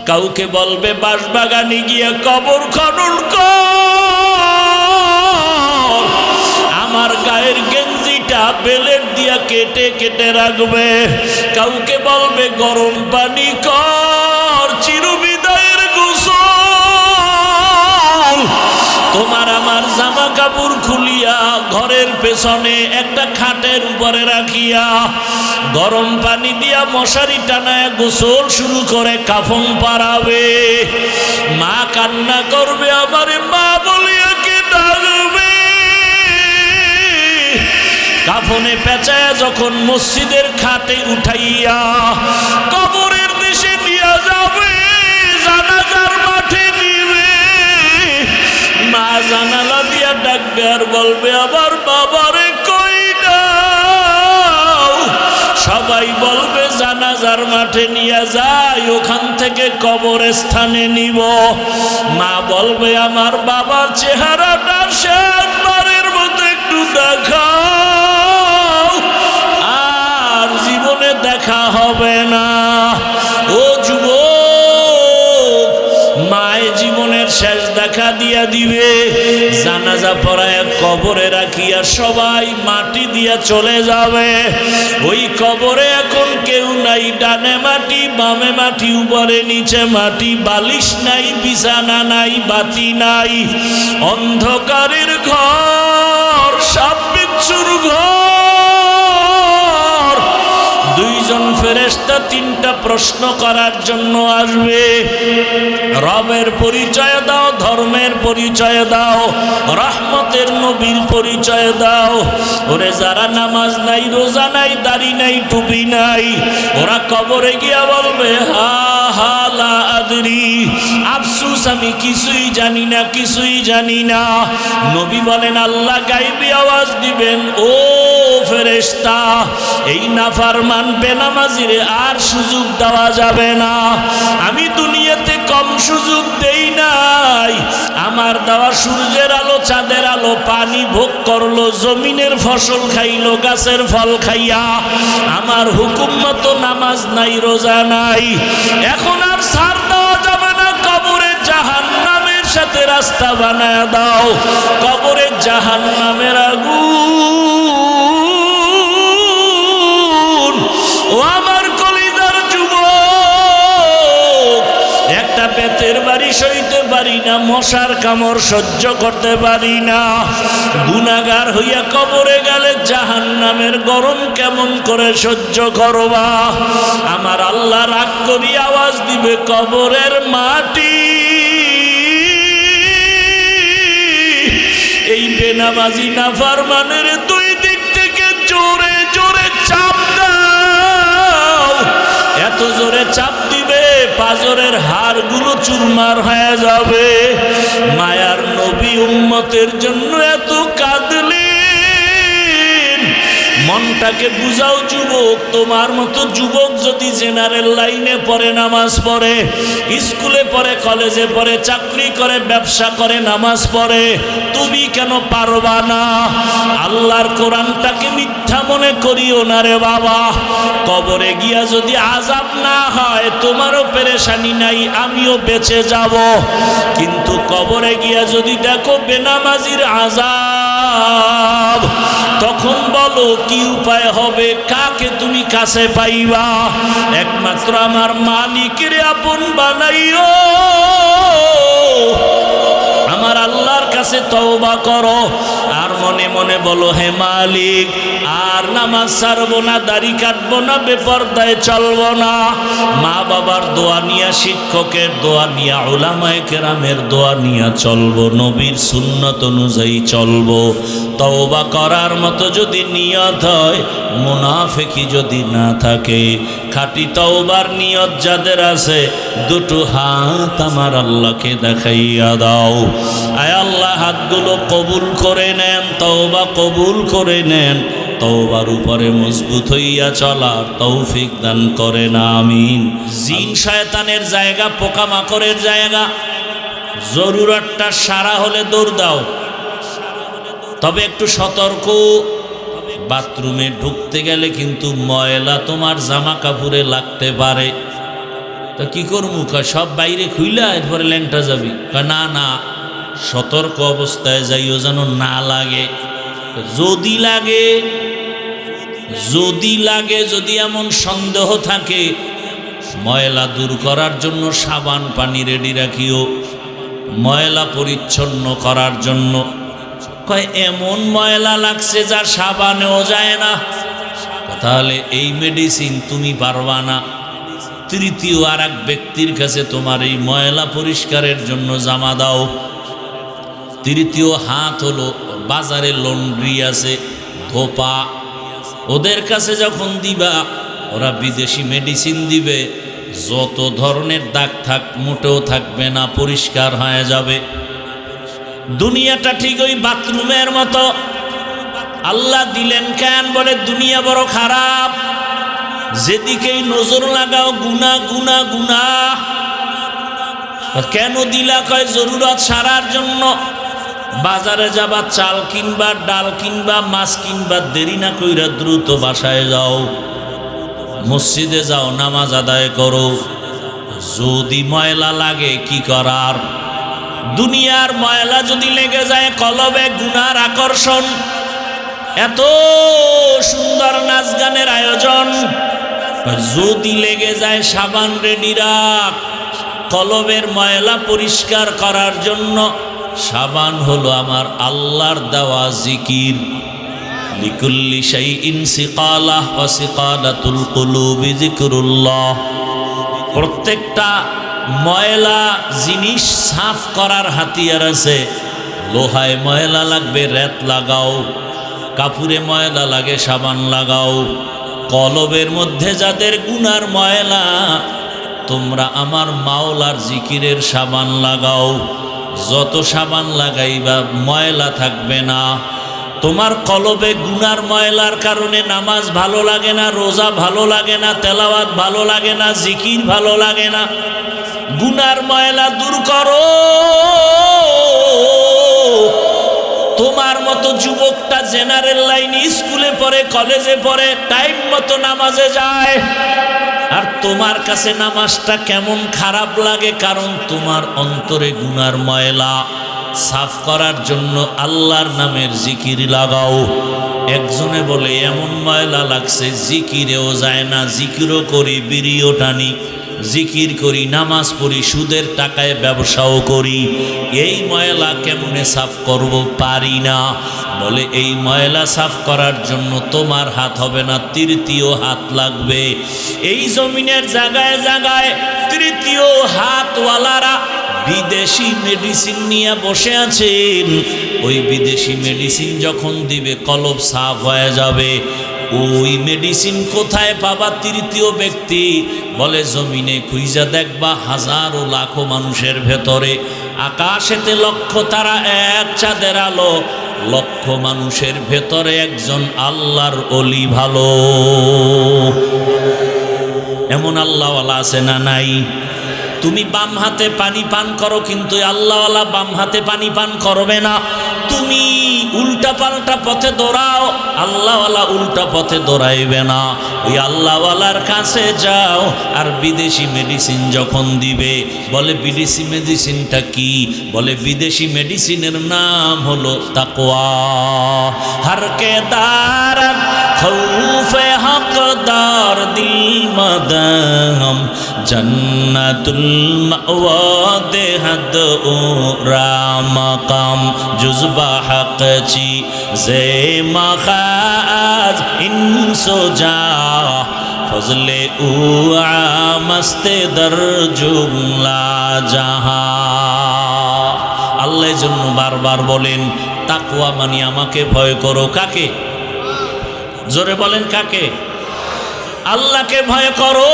কাউকে বলবে বাঁশবাগানে গিয়ে কবর খনন কর, আমার গায়ের গেঞ্জিটা বেলেট দিয়া কেটে কেটে রাখবে। কাউকে বলবে গরম পানি কর, চিরবিদায়ের গোসল। তোমার আমার জামা কাপড় খুলিয়া ঘরের পেছনে একটা খাটের উপরে রাখিয়া গরম পানি দিয়া মশারি টানায় গোসল শুরু করে কাফন পরাবে। মা কান্না করবে, আমারে মা বলিয়া কে ডাকবে। কাফনে পেঁচায়া যখন মসজিদের খাটে উঠাইয়া কবরের দেশে নিয়ে যাবে, জানাজার মাঠে নিবে, মা জানালা দিয়া ডাকবে আর বলবে, আমার বাবারে কই দাও। সবাই বলবে জানাজার মাঠে নিয়ে যাই, ওখান থেকে কবরের স্থানে নিব। মা বলবে, আমার বাবার চেহারাটা শেষবারের মতো একটু দেখাও, আর জীবনে দেখা হবে না। ও যুবক, মায়ের জীবনের শেষ দেখা দিয়া দিবে। জানাজা পড়ায় কবরে রাখিয়া সবাই মাটি দিয়া চলে যাবে। ওই কবরে এখন কেউ নাই, ডানে মাটি বামে মাটি, উপরে নিচে মাটি, বালিশ নাই, বিছানা নাই, বাতি নাই, অন্ধকারের ঘর, সাপ বিচ্ছুর ঘর। দুইজন ফেরেশতা তিনটা প্রশ্ন করার জন্য আসবে। রবের পরিচয় দাও, ধর্মের পরিচয় দাও, রহমতের নবীর পরিচয় দাও। ওরে যারা নামাজ নাই, রোজা নাই, দাড়ি নাই, টুপি নাই, ওরা কবরে গিয়া বলবে, হা হা লা আদরি, আফসুস আমি কিছুই জানি না, কিছুই জানি না। নবী বলেন, আল্লাহ গায়বী আওয়াজ দিবেন, ও ফেরেশতা, এই নাফরমান বেনামাজিরে আর সুযোগ দেওয়া যাবে না। আমি দুনিয়াতে কম সুযোগ দেই নাই। আমার দেওয়া সূর্যের আলো, চাঁদের আলো, পানি ভোগ করলো, জমিনের ফসল খাইলো, গাছের ফল খাইয়া। আমার হুকুম মতো নামাজ নাই, রোজা নাই। এখন আর ছাড় দেওয়া যাবে না। কবরে জাহান্নামের সাথে রাস্তা বানায় দাও। কবরে জাহান্নামের আগুন। ও আমার কলিজার যুবক, একটা বেতের বাড়ি সইতে পারি না, মশার কামড় সহ্য করতে পারি না। গুনাহগার হইয়া কবরে গেলে জাহান্নামের গরম কেমন করে সহ্য করবা? আমার আল্লাহ রাগ করি আওয়াজ দিবে, কবরের মাটি, এই বেনামাজি নাফরমানের দুই দিক থেকে জোরে জোরে চাপ দাও। এত জোরে চাপ দিবে পাজরের হাড়গুলো চুরমার হয়ে যাবে। মায়ার নবী উম্মতের জন্য এত কাঁদলেন। মনটাকে বুঝাও যুবক, তোমার মতো যুবক যদি জেনারেল লাইনে পড়ে, নামাজ পড়ে, স্কুলে পড়ে, কলেজে পড়ে, চাকরি করে, ব্যবসা করে, নামাজ পড়ে, তুমি কেন পারবা না? আল্লাহর কোরআনটাকে মিথ্যা মনে করিও না রে বাবা। কবরে গিয়া যদি আযাব না হয়, তোমারও পেরেশানি নাই, আমিও বেঁচে যাব। কিন্তু কবরে গিয়া যদি দেখো বেনামাজির আযাব, তখন বলো কি উপায় হবে? কাকে তুমি কাছে পাইবা? একমাত্র আমার মালিকের আপন বানাইও। আমার আল্লাহর কাছে তওবা করো, আর মনে মনে বলো, হে মালিক, আর নামাজ ছাড়বো না, দাড়ি কাটবো না, বেপরদায় চলবো না। মা বাবার দোয়া নিয়া, শিক্ষকের দোয়া নিয়া, উলামায়ে কেরামের দোয়া নিয়া চলবো, নবীর সুন্নত অনুযায়ী চলবো। তওবা করার মতো যদি নিয়ত হয়, মুনাফিকি যদি না থাকে, খাঁটি তওবার নিয়ত যাদের আছে, দুটো হাত আমার আল্লাহকে দেখাইয়া দাও। আয় আল্লাহ, হাতগুলো কবুল করে নেন, তওবা কবুল করে নেন। তওবার উপরে মজবুত হইয়া চলার তৌফিক দান করেন, আমিন। জিন শয়তানের জায়গা, পোকামাকড়ের জায়গা। জরুরতটা সারা হলে দৌড় দাও, তবে একটু সতর্ক। বাথরুমে ঢুকতে গেলে কিন্তু ময়লা তোমার জামা কাপড়ে লাগতে পারে। তা কি করবো? সব বাইরে খুইলা এরপরে ল্যাংটা যাবি? না না, সতর্ক অবস্থায় যাইও যেন না লাগে। যদি লাগে, যদি এমন সন্দেহ থাকে, ময়লা দূর করার জন্য সাবান পানি রেডি রাখিও, ময়লা পরিচ্ছন্ন করার জন্য। কয় এমন ময়লা লাগছে যা সাবানেও যায় না। তাহলে এই মেডিসিন তুমি পারবা না। তৃতীয় আর এক ব্যক্তির কাছে তোমার এই ময়লা পরিষ্কারের জন্য জামা দাও। তৃতীয় হাত হলো বাজারে লন্ড্রি আছে, ধোপা, ওদের কাছে যখন দিবা ওরা বিদেশি মেডিসিন দিবে, যত ধরনের দাগ থাক মোটেও থাকবে না, পরিষ্কার হয়ে যাবে। দুনিয়াটা ঠিক ওই বাথরুমের মতো। আল্লাহ দিলেন কেন? বলে দুনিয়া বড় খারাপ, যেদিকেই নজর লাগাও গুনাহ গুনাহ গুনাহ। কেন দিলা? কয় জরুরত সারার জন্য। বাজারে যাবা, চাল কিনবা, ডাল কিনবা, মাছ কিনবা, দেরি না কইরা দ্রুত বাসায় যাও, মসজিদে যাও, নামাজ আদায় করো। যদি ময়লা লাগে কি করার? দুনিয়ার ময়লা যদি লেগে যায় কলবে, গুনার আকর্ষণ। এত সুন্দর নাচ গানের আয়োজন, যদি লেগে যায় সাবান রেডি রাখ। কলবের ময়লা পরিষ্কার করার জন্য সাবান হলো আমার আল্লাহর দেওয়া জিকির। লিকুল্লি শাইইন সিকালাহ ওয়া সিকালাতুল কুলুবি যিকরুল্লাহ। প্রত্যেকটা ময়লা জিনিস সাফ করার হাতিয়ার আছে। লোহায় ময়লা লাগবে, রেত লাগাও। কাপড়ে ময়লা লাগে, সাবান লাগাও। কলবের মধ্যে যাদের গুনার ময়লা, তোমরা আমার মাওলার জিকিরের সাবান লাগাও। যত সাবান লাগাইবা ময়লা থাকবে না। তোমার কলবে গুনার ময়লার কারণে নামাজ ভালো লাগে না, রোজা ভালো লাগে না, তেলাওয়াত ভালো লাগে না, জিকির ভালো লাগে না। গুনার ময়লা দূর করো। তোমার মতো যুবকটা জেনারেল লাইনে স্কুলে পড়ে, কলেজে পড়ে, টাইম মতো নামাজে যায়, আর তোমার কাছে নামাজটা কেমন খারাপ লাগে? কারণ তোমার অন্তরে গুনার ময়লা সাফ করার জন্য আল্লাহর নামের জিকির লাগাও। একজনে বলে এমন ময়লা লাগছে জিকিরেও যায় না, জিকিরও করি, বিড়িও টানি, জিকির করি, নামাজ পড়ি, সুদের টাকায় ব্যবসাও করি, এই ময়লা কেমনে সাফ করব? পারি না। বলে এই ময়লা সাফ করার জন্য তোমার হাত হবে না, তৃতীয় হাত লাগবে। এই জমিনের জায়গায় জায়গায় তৃতীয় হাতওয়ালারা বিদেশি মেডিসিন নিয়ে বসে আছেন। ওই বিদেশি মেডিসিন যখন দিবে কলব সাফ হয়ে যাবে। ওই মেডিসিন কোথায় পাবা? তৃতীয় ব্যক্তি বলে জমিনে খুঁজা দেখবা, হাজারো লাখো মানুষের ভেতরে, আকাশেতে লক্ষ তারা, এক চাঁদের আলো, লক্ষ মানুষের ভেতরে একজন আল্লাহর ওলি ভালো। এমন আল্লাহওয়ালা আছে না নাই? তুমি বাম হাতে পানি পান করো, কিন্তু আল্লাহওয়ালা বাম হাতে পানি পান করবে না। তুমি উল্টা পাল্টা পথে দৌড়াও, আল্লাহওয়ালা উল্টা পথে দৌড়াইবে না। ওই আল্লাহওয়ালার কাছে যাও। আর বিদেশি মেডিসিন যখন দিবে, বলে বিদেশি মেডিসিনটা কি? বলে বিদেশি মেডিসিনের নাম হলো তাকওয়া। হরকে দার খৌফে হকদার দিল মদম জন্নতুল মাওয়া দেহদ ও রামকাম জুজবা হক চি জে মখাজ ইনসো যা ফজলে উ আমস্তে দর জুমলা জাহা। আল্লাহর জন্য বারবার বলেন তাকওয়া মানে আমাকে ভয় করো। কাকে? জোরে বলেন কাকে? আল্লাহকে ভয় করো।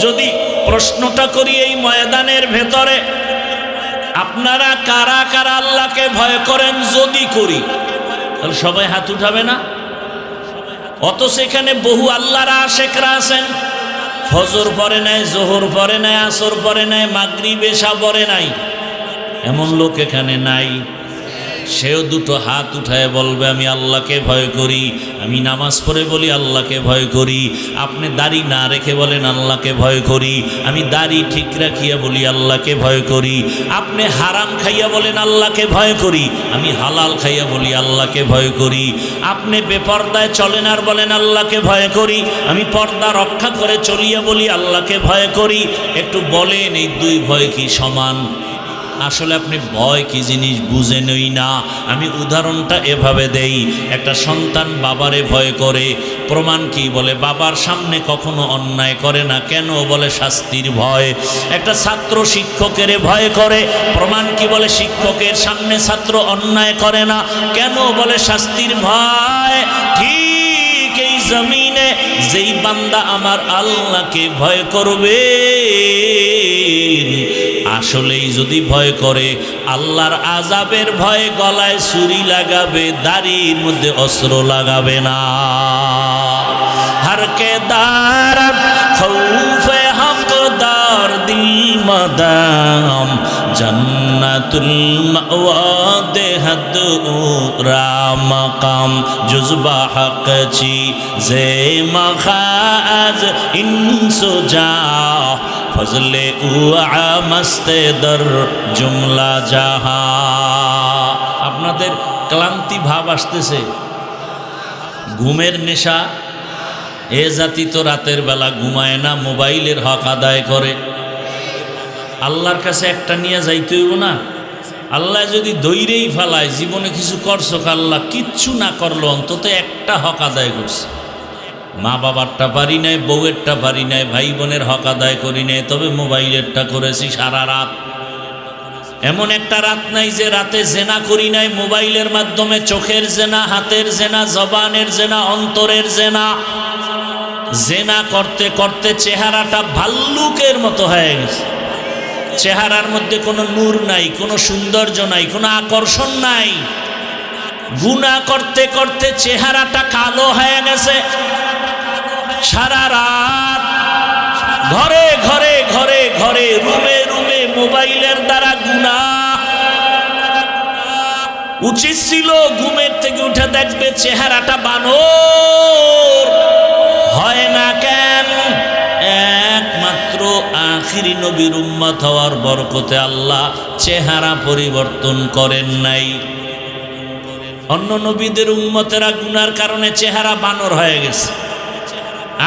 যদি প্রশ্নটা করি এই ময়দানের ভেতরে, আপনারা কারা কারা আল্লাহকে ভয় করেন? যদি করি তাহলে সবাই হাত উঠাবে না? অত সেখানে বহু আল্লাহর আশেকরা আছেন, ফজর পড়ে নাই, জোহর পড়ে নাই, আসর পড়ে নাই, মাগরিব এশা পড়ে নাই, এমন লোক এখানে নাই? সেও দুটো হাত উঠায় বলবে আমি আল্লাহকে ভয় করি, আমি নামাজ পড়ে বলি আল্লাহকে ভয় করি। আপনি দাড়ি না রেখে বলেন আল্লাহকে ভয় করি, আমি দাড়ি ঠিক রাখিয়া বলি আল্লাহকে ভয় করি। আপনি হারাম খাইয়া বলেন আল্লাহকে ভয় করি, আমি হালাল খাইয়া বলি আল্লাহকে ভয় করি। আপনি বেপর্দায় চলেন আর বলেন আল্লাহকে ভয় করি, আমি পর্দা রক্ষা করে চলিয়া বলি আল্লাহকে ভয় করি। একটু বলেন এই দুই ভয় কি সমান? আসলে আপনি ভয় কি জিনিস বুঝেনই না। আমি উদাহরণটা এভাবে দেই, একটা সন্তান বাবারে ভয় করে, প্রমাণ কি? বলে বাবার সামনে কখনো অন্যায় করে না, কেন? বলে শাস্তির ভয়। একটা ছাত্র শিক্ষকের ভয় করে, প্রমাণ কি? বলে শিক্ষকের সামনে ছাত্র অন্যায় করে না, কেন? বলে শাস্তির ভয়। ঠিক এই জমিনে যেই বান্দা আমার আল্লাহকে ভয় করবে, আসলেই যদি ভয় করে, আল্লাহর আযাবের ভয়ে গলায় ছুরি লাগাবে, দাড়ির মধ্যে অস্ত্র লাগাবে না। হরকে দারত খৌফে হকদার দিল মাদাম, জন্নাতুল মাওয়া দেহদ রামকাম, জুজবা হক ছি জে মখাজ ইনসুজা, ফজলে উআ মস্তে দর জুমলা জাহা। আপনাদের ক্লান্তি ভাব আসতেছে, ঘুমের নেশা। এ জাতি তো রাতের বেলা ঘুমায় না, মোবাইলের হক আদায় করে। আল্লাহর কাছে একটা নিয়ে যাইতে হইব না? আল্লাহ যদি দৈরেই ফেলায়, জীবনে কিছু করছো, আল্লাহ কিচ্ছু না করলো, অন্তত একটা হক আদায় করছে। মা বাবারটা পারি নাই, বউয়েরটা পারি নাই, ভাই বোনের হক আদায় করি নাই, তবে মোবাইলেরটা করেছি সারা রাত। এমন একটা রাত নাই যে রাতে জেনা করি নাই, মোবাইলের মাধ্যমে চোখের জেনা, হাতের জেনা, জবানের জেনা, অন্তরের জেনা। জেনা করতে করতে চেহারাটা ভাল্লুকের মতো হয়ে গেছে। চেহারার মধ্যে কোনো নূর নাই, কোনো সৌন্দর্য নাই, কোনো আকর্ষণ নাই। গুনাহ করতে করতে চেহারাটা কালো হয়ে গেছে। সারা রাত ঘরে ঘরে ঘরে ঘরে, রুমে রুমে মোবাইলের দ্বারা গুনাহ। উচিত ছিল ঘুমের থেকে উঠে দেখবে চেহারাটা বানর। হয় না কেন? একমাত্র আখিরি নবীর উম্মত হওয়ার বরকতে আল্লাহ চেহারা পরিবর্তন করেন নাই। অন্য নবীদের উম্মতেরা গুনার কারণে চেহারা বানর হয়ে গেছে,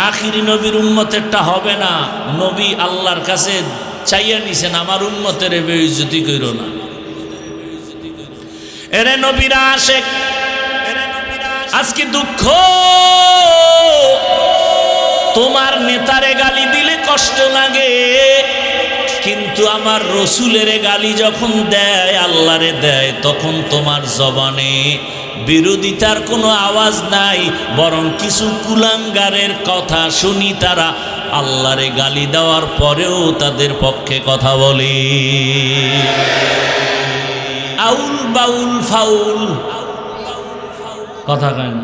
আখিরি নবীর উম্মতেরটা হবে না। নবী আল্লাহর কাছে চাইয়া নিছেন, আমার উম্মতের বেইজ্জতি কইরো না। এরে নবীরা আশেক, আজকে দুঃখ, তোমার নেতারে গালি দিলে কষ্ট লাগে, কিন্তু আমার রসুলের গালি যখন দেয়, আল্লাহরে দেয়, তখন তোমার জবানে বিরোধিতার কোনো আওয়াজ নাই, বরং কিছু কুলাঙ্গারের কথা শুনি, তারা আল্লাহরে গালি দেওয়ার পরেও তাদের পক্ষে কথা বলে। আউল বাউল ফাউল কথা কয় না।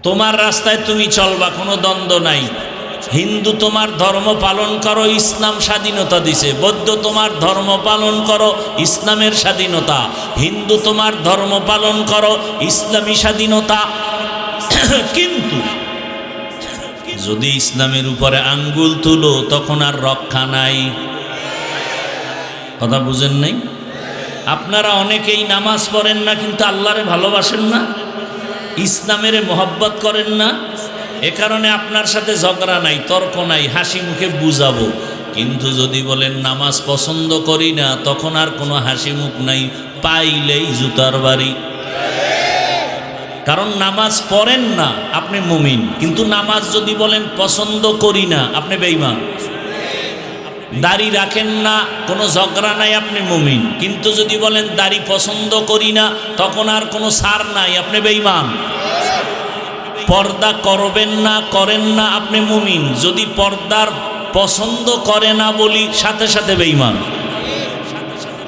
তোমার রাস্তায় তুমি চলবা, কোনো দ্বন্দ্ব নাই। হিন্দু তোমার ধর্ম পালন করো, ইসলাম স্বাধীনতা দিছে। বৌদ্ধ তোমার ধর্ম পালন করো, ইসলামের স্বাধীনতা। হিন্দু তোমার ধর্ম পালন করো, ইসলামী স্বাধীনতা। কিন্তু যদি ইসলামের উপরে আঙ্গুল তুলো, তখন আর রক্ষা নাই। কথা বুঝেন নাই? আপনারা অনেকেই নামাজ পড়েন না, কিন্তু আল্লাহরে ভালোবাসেন না, ইসলামের মহব্বত করেন না। এ কারণে আপনার সাথে ঝগড়া নাই, তর্ক নাই, হাসি মুখে বুঝাবো। কিন্তু যদি বলেন নামাজ পছন্দ করি না, তখন আর কোনো হাসি মুখ নাই, পাইলেই জুতার বাড়ি। কারণ নামাজ পড়েন না, আপনি মুমিন। কিন্তু নামাজ যদি বলেন পছন্দ করি না, আপনি বেঈমান। দাড়ি রাখেন না, কোনো ঝগড়া নাই, আপনি মুমিন। কিন্তু যদি বলেন দাড়ি পছন্দ করি না, তখন আর কোনো ছাড় নাই, আপনি বেঈমান। পর্দা করবেন না, করেন না, আপনি মুমিন। যদি পর্দার পছন্দ করে না বলি, সাথে সাথে বেঈমান।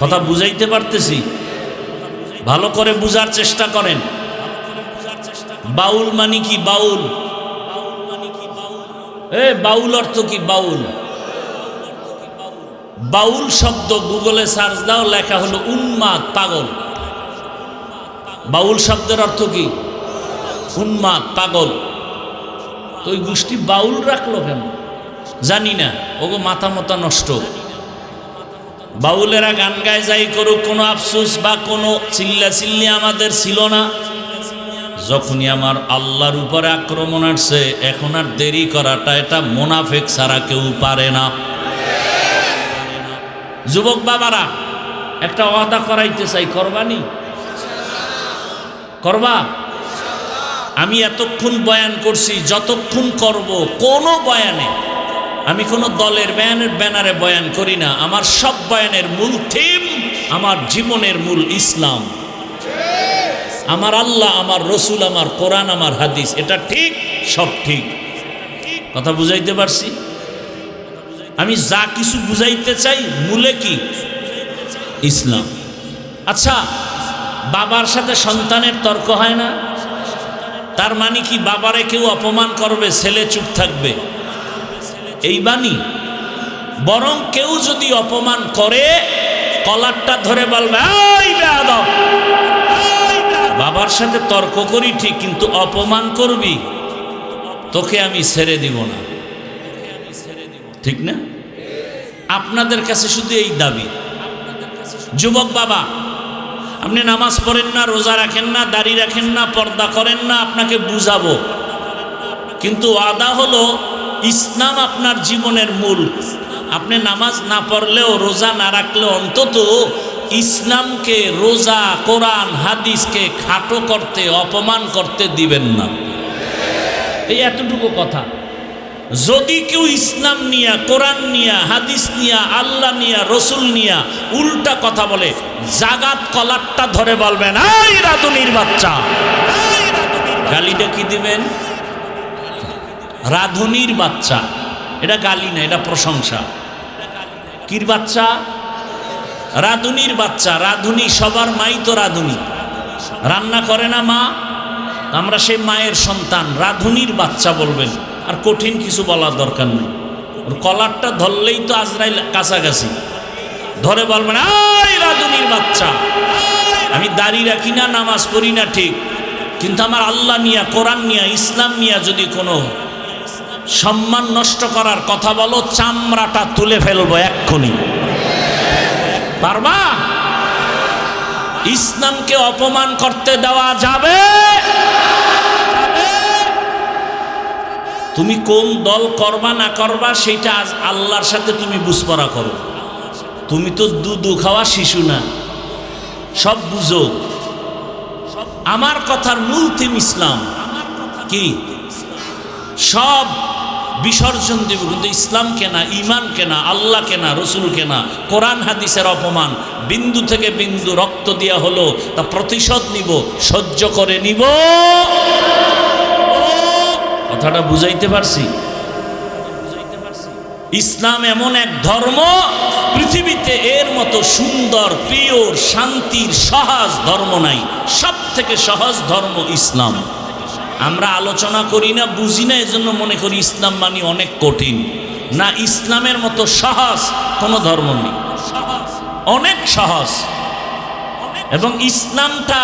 কথা বুঝাইতে পারতেছি? ভালো করে বুঝার চেষ্টা করেন। বাউল মানে কি? বাউল, বাউল অর্থ কি? বাউল বাউল শব্দ গুগলে সার্চ দাও, লেখা হলো উন্মাদ, পাগল। বাউল শব্দের অর্থ কি? উন্মাদ, পাগল। তো ওই গোষ্ঠী বাউল রাখলো কেন জানি না, ওগো মাথা মতা নষ্ট। বাউলেরা গান গায় যাই করুক, কোনো আফসোস বা কোনো চিল্লা চিল্লি আমাদের ছিল না। যখনই আমার আল্লাহর উপরে আক্রমণ আসছে, এখন আর দেরি করাটা এটা মুনাফিক ছাড়া কেউ পারে না। যুবক বাবারা, একটা ওয়াদা করাইতে চাই, করবানি? করবা? আমি এতক্ষণ বয়ান করছি, যতক্ষণ করব, কোনো বয়ানে আমি কোনো দলের ব্যানারে বয়ান করি না। আমার সব বয়ানের মূল থিম, আমার জীবনের মূল ইসলাম, আমার আল্লাহ, আমার রসুল, আমার কোরআন, আমার হাদিস। এটা ঠিক, সব ঠিক। কথা বুঝাইতে পারছি? আমি যা কিছু বুঝাইতে চাই মূলে কি? ইসলাম। আচ্ছা, বাবার সাথে সন্তানের তর্ক হয় না? তার মানে কি বাবারে কেউ অপমান করবে, ছেলে চুপ থাকবে এই বাণী? বরং কেউ যদি অপমান করে, কলারটা ধরে বলবে, এই বেয়াদব। বাবার সাথে তর্ক করি ঠিক, কিন্তু অপমান করবি, তোকে আমি ছেড়ে দিব না। ঠিক না? আপনাদের কাছে শুধু এই দাবি। যুবক বাবা, আপনি নামাজ পড়েন না, রোজা রাখেন না, দাড়ি রাখেন না, পর্দা করেন না, আপনাকে বুঝাবো। কিন্তু ওয়াদা হলো ইসলাম আপনার জীবনের মূল। আপনি নামাজ না পড়লেও, রোজা না রাখলেও, অন্তত ইসলামকে, রোজা, কোরআন, হাদিসকে খাটো করতে, অপমান করতে দিবেন না। এই এতটুকু কথা। যদি কেউ ইসলাম নিয়া, কোরআন নিয়া, হাদিস নিয়া, আল্লাহ নিয়া, রসুল নিয়া উল্টা কথা বলে, জাগাত কলারটা ধরে বলবেন, এই রাধুনির বাচ্চা। গালিটা কি দিবেন? রাধুনির বাচ্চা। এটা গালি না, এটা প্রশংসা। কির বাচ্চা? রাধুনির বাচ্চা। রাধুনি, সবার মাই তো রাধুনি। রান্না করে না মা, আমরা সেই মায়ের সন্তান। রাধুনির বাচ্চা বলবেন, আর কঠিন কিছু বলার দরকার নেই। কলারটা ধরলেই তো আজরাইল কাছাকাছি, ধরে বলবেন, এই রাধুনির বাচ্চা। আমি দাড়ি রাখি না, নামাজ পড়ি না ঠিক, কিন্তু আমার আল্লাহ নিয়া, কোরআন নিয়া, ইসলাম নিয়া যদি কোনো সম্মান নষ্ট করার কথা বলো, চামড়াটা তুলে ফেলবো এক্ষুনি। পারবা? ইসলামকে অপমান করতে দেওয়া যাবে? তুমি কোন দল করবা না করবা সেটা আজ আল্লাহর সাথে তুমি বুঝপড়া করো। তুমি তো দুধু খাওয়া শিশু না, সব বুঝো। আমার কথার মূল থিম ইসলাম। কি? সব বিসর্জন দেব, কিন্তু ইসলাম কেনা, ইমান কেনা, আল্লাহ কেনা, রসুল কেনা, কোরআন হাদিসের অপমান বিন্দু থেকে বিন্দু রক্ত দেওয়া হলো, তা প্রতিশোধ নিব, সহ্য করে নিব। কথাটা বুঝাইতে পারছি? ইসলাম এমন এক ধর্ম, পৃথিবীতে এর মতো সুন্দর, পিওর, শান্তির, সহজ ধর্ম নাই। সব থেকে সহজ ধর্ম ইসলাম। আমরা আলোচনা করি না, বুঝি না, এজন্য মনে করি ইসলাম মানে অনেক কঠিন। না, ইসলামের মতো সহজ কোনো ধর্ম নেই, অনেক সহজ। এবং ইসলামটা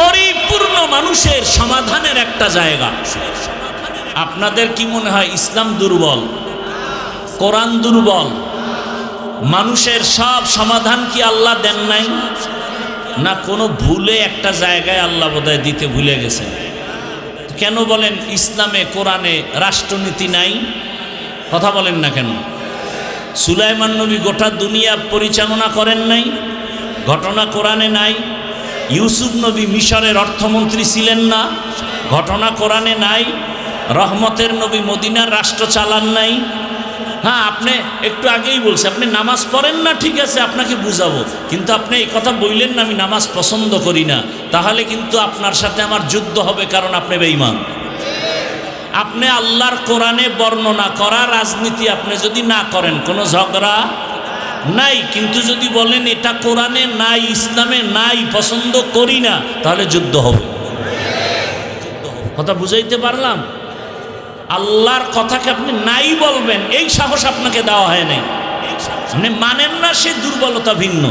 পরিপূর্ণ মানুষের সমাধানের একটা জায়গা। আপনাদের কি মনে হয় ইসলাম দুর্বল, কোরআন দুর্বল? মানুষের সব সমাধান কি আল্লাহ দেন নাই? না, কোনো ভুলে একটা জায়গায় আল্লাহ বোধহয় দিতে ভুলে গেছেন। কেন বলেন ইসলামে, কোরআনে রাষ্ট্রনীতি নাই? কথা বলেন না কেন? সুলাইমান নবী গোটা দুনিয়া পরিচালনা করেন নাই? ঘটনা কোরআনে নাই? ইউসুফ নবী মিশরের অর্থমন্ত্রী ছিলেন না? ঘটনা কোরআনে নাই? রহমতের নবী মদিনার রাষ্ট্র চালান নাই? হ্যাঁ, আপনি একটু আগেই বলছে আপনি নামাজ পড়েন না, ঠিক আছে, আপনাকে বুঝাবো, কিন্তু আপনি এই কথা বললেন না আমি নামাজ পছন্দ করি না, তাহলে কিন্তু আপনার সাথে আমার যুদ্ধ হবে, কারণ আপনি বেঈমান। আপনি আল্লাহর কোরআনে বর্ণনা করা রাজনীতি আপনি যদি না করেন, কোনো ঝগড়া নাই, কিন্তু যদি বলেন এটা কোরআনে নাই, ইসলামে নাই, পছন্দ করি না, তাহলে যুদ্ধ হবে। কথা বুঝাইতে পারলাম? আল্লাহর কথাকে আপনি নাই বলবেন, এই সাহস আপনাকে দেওয়া হয় নাই। মানে মানেন না, সে দুর্বলতা ভিন্ন।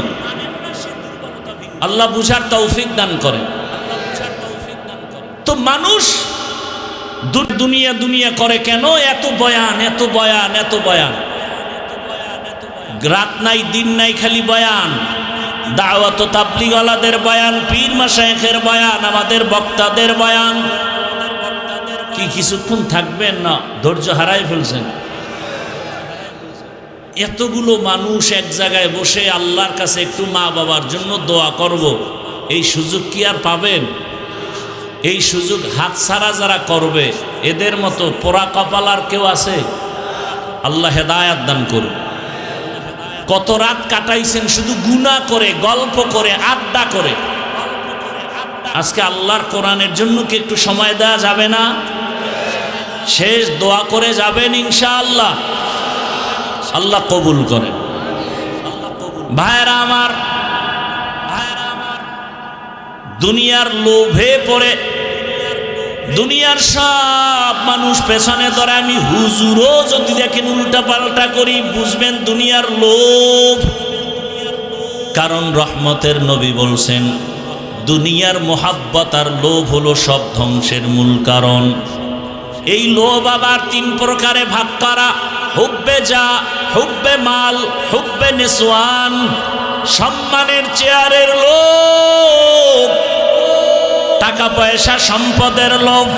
আল্লাহ বুঝার তৌফিক দান করেন। তো মানুষ দুনিয়া দুনিয়া করে কেন? এত বয়ান, এত বয়ান, এত বয়ান, রাত নাই দিন নাই খালি বয়ান, দাওয়াত তাবলীগওয়ালাদের বয়ান, পীর মাশায়েখের বয়ান, আমাদের বক্তাদের বয়ান। কি কিছুক্ষণ থাকবেন না? ধৈর্য হারাই ফেলছেন। এতগুলো মানুষ এক জায়গায় বসে আল্লাহর কাছে একটু মা বাবার জন্য দোয়া করব, এই সুযোগ কি আর পাবেন? এই সুযোগ হাতছাড়া যারা করবে, এদের মতো পোড়া কপাল আর কেউ আছে? আল্লাহ হেদায়াত দান করুন। কত রাত কাটাইছেন শুধু গুনাহ করে, গল্প করে, আড্ডা করে। আজকে আল্লাহর কোরআনের জন্য কি একটু সময় দেওয়া যাবে না? শেষ দোয়া করে যাবেন ইনশাআল্লাহ। আল্লাহ কবুল করেন। ভাইরা আমার, দুনিয়ার লোভে পড়ে দুনিয়ার সব মানুষ পেছনে ধরে। আমি হুজুরও যদি দেখেন উল্টা পাল্টা করি, বুঝবেন দুনিয়ার লোভ। কারণ রহমতের নবী বলছেন, দুনিয়ার মোহাব্বত আর লোভ হলো সব ধ্বংসের মূল কারণ। এই লোভ আবার তিন প্রকারে ভাগ করা: হুব্বে যা, হুব্বে মাল, হুব্বে নিসওয়ান। সম্মানের চেয়ারের লোভ, টাকা পয়সা সম্পদের লোভ,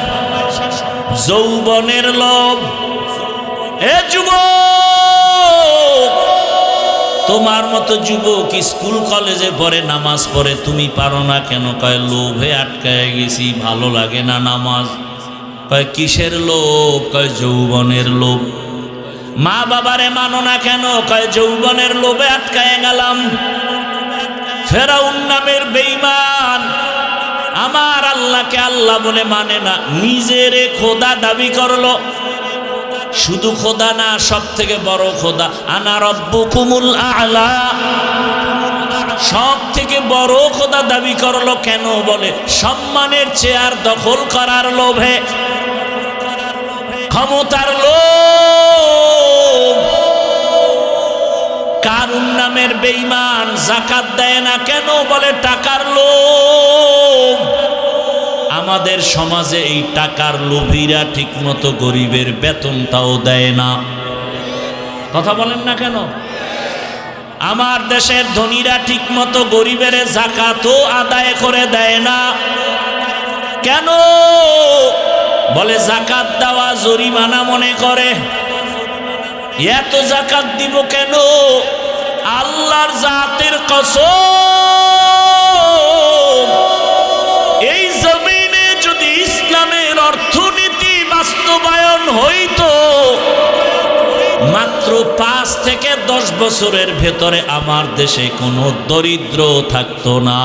যৌবনের লোভ। এ যুবক, তোমার মতো যুবক স্কুল কলেজে পড়ে, নামাজ পড়ে, তুমি পারো না কেন? কয় লোভে আটকায় গেছি, ভালো লাগে না নামাজ। কয় কিসের লোভ? কয় যৌবনের লোভ। মা বাবারে মানো না কেন? কয় যৌবনের লোভে আটকায় গেলাম। ফেরাউন নামের বেঈমান আমার আল্লাহকে আল্লাহ বলে মানে না, নিজেরে খোদা দাবি করলো। শুধু খোদা না, সব থেকে বড় খোদা, আনা রব্বুকুমুল আ'লা, সব থেকে বড় খোদা দাবি করলো। কেন? বলে সম্মানের চেয়ার দখল করার লোভে, ক্ষমতার লোভ। কারুন নামের বেঈমান যাকাত দেয় না কেন? বলে টাকার লোভ। আমাদের সমাজে এই টাকার লোভীরা ঠিকমতো গরিবের বেতনটাও দেয় না। কথা বলেন না কেন? আমার দেশের ধনীরা ঠিকমতো গরিবের যাকাতও আদায় করে দেয় না। কেন? বলে যাকাত দেওয়া জরিমানা মনে করে। এত যাকাত দিব কেন? আল্লাহর জাতের কসম, এই জমিনে যদি ইসলামের অর্থনীতি বাস্তবায়ন হইতো, মাত্র 5 থেকে 10 বছরের ভেতরে আমার দেশে কোনো দরিদ্র থাকতো না।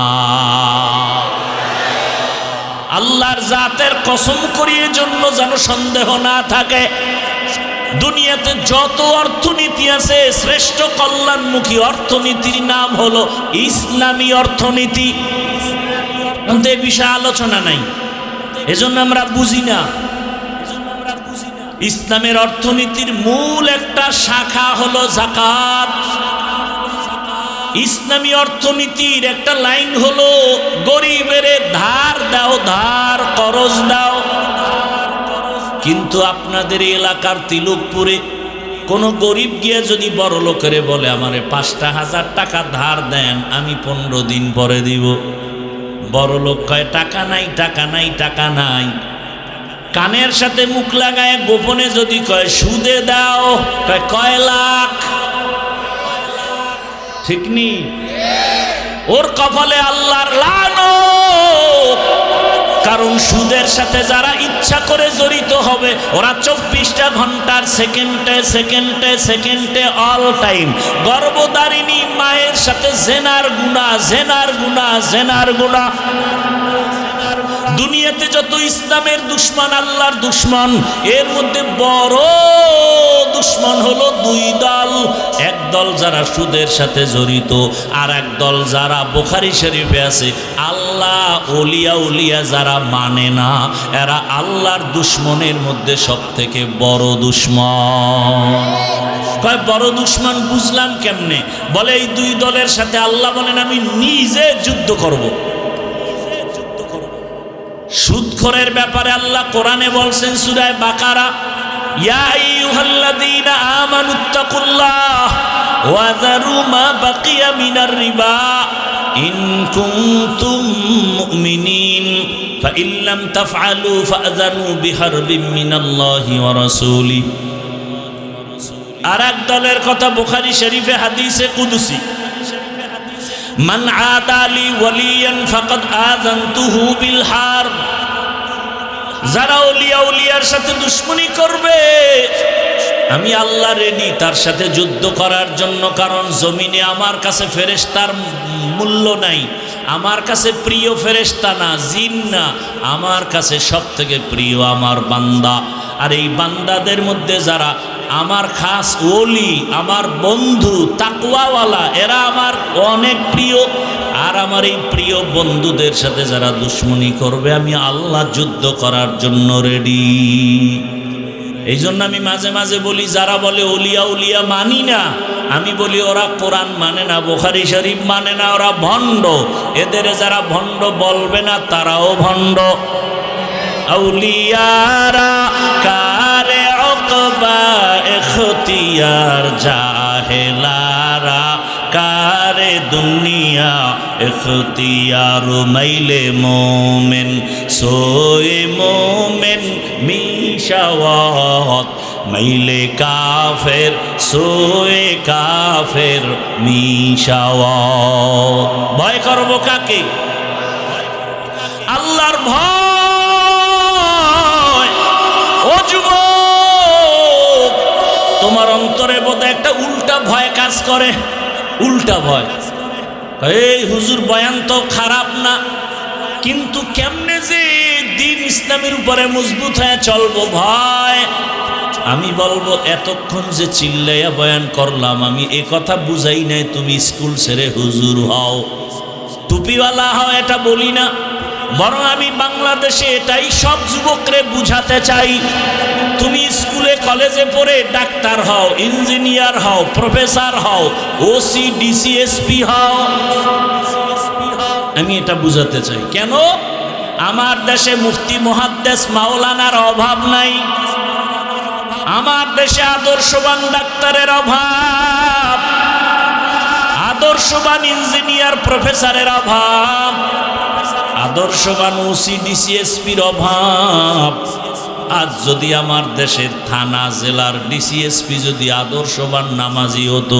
আল্লাহর জাতের কসম করিয়ে জন্য যেন সন্দেহ না থাকে। দুনিয়াতে যত অর্থনীতি আছে, শ্রেষ্ঠ কল্যাণমুখী অর্থনীতির নাম হলো ইসলামী অর্থনীতি। কিন্তু এই বিষয়ে আলোচনা নাই, এজন্য আমরা বুঝি না। ইসলামের অর্থনীতির মূল একটা শাখা হলো যাকাত। ইসলামী অর্থনীতির একটা লাইন হলো গরিবের ধার দাও, ধার করজ দাও। কিন্তু আপনাদের এলাকার তিলকপুরে কোনো গরিব গিয়ে যদি বড় লোকেরে বলে আমারে 5,000 টাকা ধার দেন, আমি 15 দিন পরে দিব, বড় লোক কয় টাকা নাই, টাকা নাই, টাকা নাই। কানের সাথে মুখ লাগায় গোপনে যদি কয় সুদে দাও, কয় লাখ। ঠিক নি? ওর কপালে আল্লাহর লানত। কারণ সুদের সাথে যারা ইচ্ছা করে জড়িত হবে, ওরা 24টা ঘন্টার সেকেন্ডে সেকেন্ডে সেকেন্ডে অল টাইম গর্ভধারিণী মায়ের সাথে জেনার গুনাহ, জেনার গুনাহ, জেনার গুনাহ। দুনিয়াতে যত ইসলামের দুশ্মন, আল্লাহর দুশ্মন, এর মধ্যে বড় দুশ্মন হলো 2 দল। এক দল যারা সুদের সাথে জড়িত, আর এক দল যারা বুখারী শরীফে আছে আল্লাহ উলিয়া যারা মানে না, এরা আল্লাহর দুশমনের মধ্যে সবথেকে বড় দুশমন। কয় বড় দুশমন বুঝলাম কেমনে? বলে এই দুই দলের সাথে আল্লাহ বলেন আমি নিজে যুদ্ধ করব। সুদখোরের ব্যাপারে আল্লাহ কোরআনে বলছেন সূরা বাকারা, ইয়া আইয়ুহাল্লাযীনা আমানুত্তাকুল্লাহ ওয়া যারু মা বাকিয়া মিনার রিবা ইন কুনতুম মুমিনিন ফাইন লাম তাফআলু ফাআযানু বিহারবিন মিনাল্লাহি ওয়া রাসূলিহি। আর এক দলের কথা বুখারী শরীফে হাদিসে কুদসি, মান আদালি ওয়ালিয়ান ফাকাদ আযানতুহু বিল হারব। যারা উলিয়ার সাথে দুশমনী করবে আমি আল্লাহ রেডি তার সাথে যুদ্ধ করার জন্য। কারণ জমিনে আমার কাছে ফেরেশতার মূল্য নাই, আমার কাছে প্রিয় ফেরেশতা না, জিন না, আমার কাছে সবথেকে প্রিয় আমার বান্দা। আর এই বান্দাদের মধ্যে যারা আমার খাস ওলি, আমার বন্ধু তাকওয়াওয়ালা, এরা আমার অনেক প্রিয়। আর আমার এই প্রিয় বন্ধুদের সাথে যারা দুশমনী করবে আমি আল্লাহ যুদ্ধ করার জন্য রেডি। এই জন্য আমি মাঝে মাঝে বলি যারা বলে উলিয়া মানি না, আমি বলি ওরা কোরআন মানে না, বুখারী শরীফ মানে না, ওরা ভণ্ড। এদের যারা ভণ্ড বলবে না তারাও ভণ্ড। আউলিয়ারা কারে উকবা ইখতিয়ার, জাহেলারা কারে দুনিয়া ইখতিয়ার। মাইলে মোমেন সোয়ে মোমেন মিশাওয়াত, মাইলে কাফের সোয়ে কাফের মিশাওয়াত। ভয় করব কাকে? আল্লাহর ভয়। ও যুবক, তোমার অন্তরে বোধহয় একটা উল্টা ভয় কাজ করে, উল্টা ভয়। এই হুজুর বয়ান তো খারাপ না, কিন্তু কেমনে যে দ্বীন ইসলামের উপরে মজবুত হয়ে চলবো ভয়। আমি বলবো এতক্ষণ যে চিল্লাইয়া বয়ান করলাম আমি এ কথা বুঝাই নাই তুমি স্কুল ছেড়ে হুজুর হও, টুপিওয়ালা হও, এটা বলি না। বরং আমি বাংলাদেশে এটাই সব যুবকরে বুঝাতে চাই, তুমি স্কুলে কলেজে পড়ে ডাক্তার হও, ইঞ্জিনিয়ার হও, প্রফেসর হও, ওসি ডিসি এসপি হও, আমি এটা বুঝাতে চাই। কেন? আমার দেশে মুফতি মুহাদ্দিস মাওলানার অভাব নাই, আমার দেশে আদর্শবান ডাক্তারের অভাব, আদর্শবান ইঞ্জিনিয়ার প্রফেসরের অভাব, আদর্শবান ওসি ডিসি এসপির অভাব। আজ যদি আমার দেশের থানা জেলার ডিসি এসপি যদি আদর্শবান নামাজি হতো,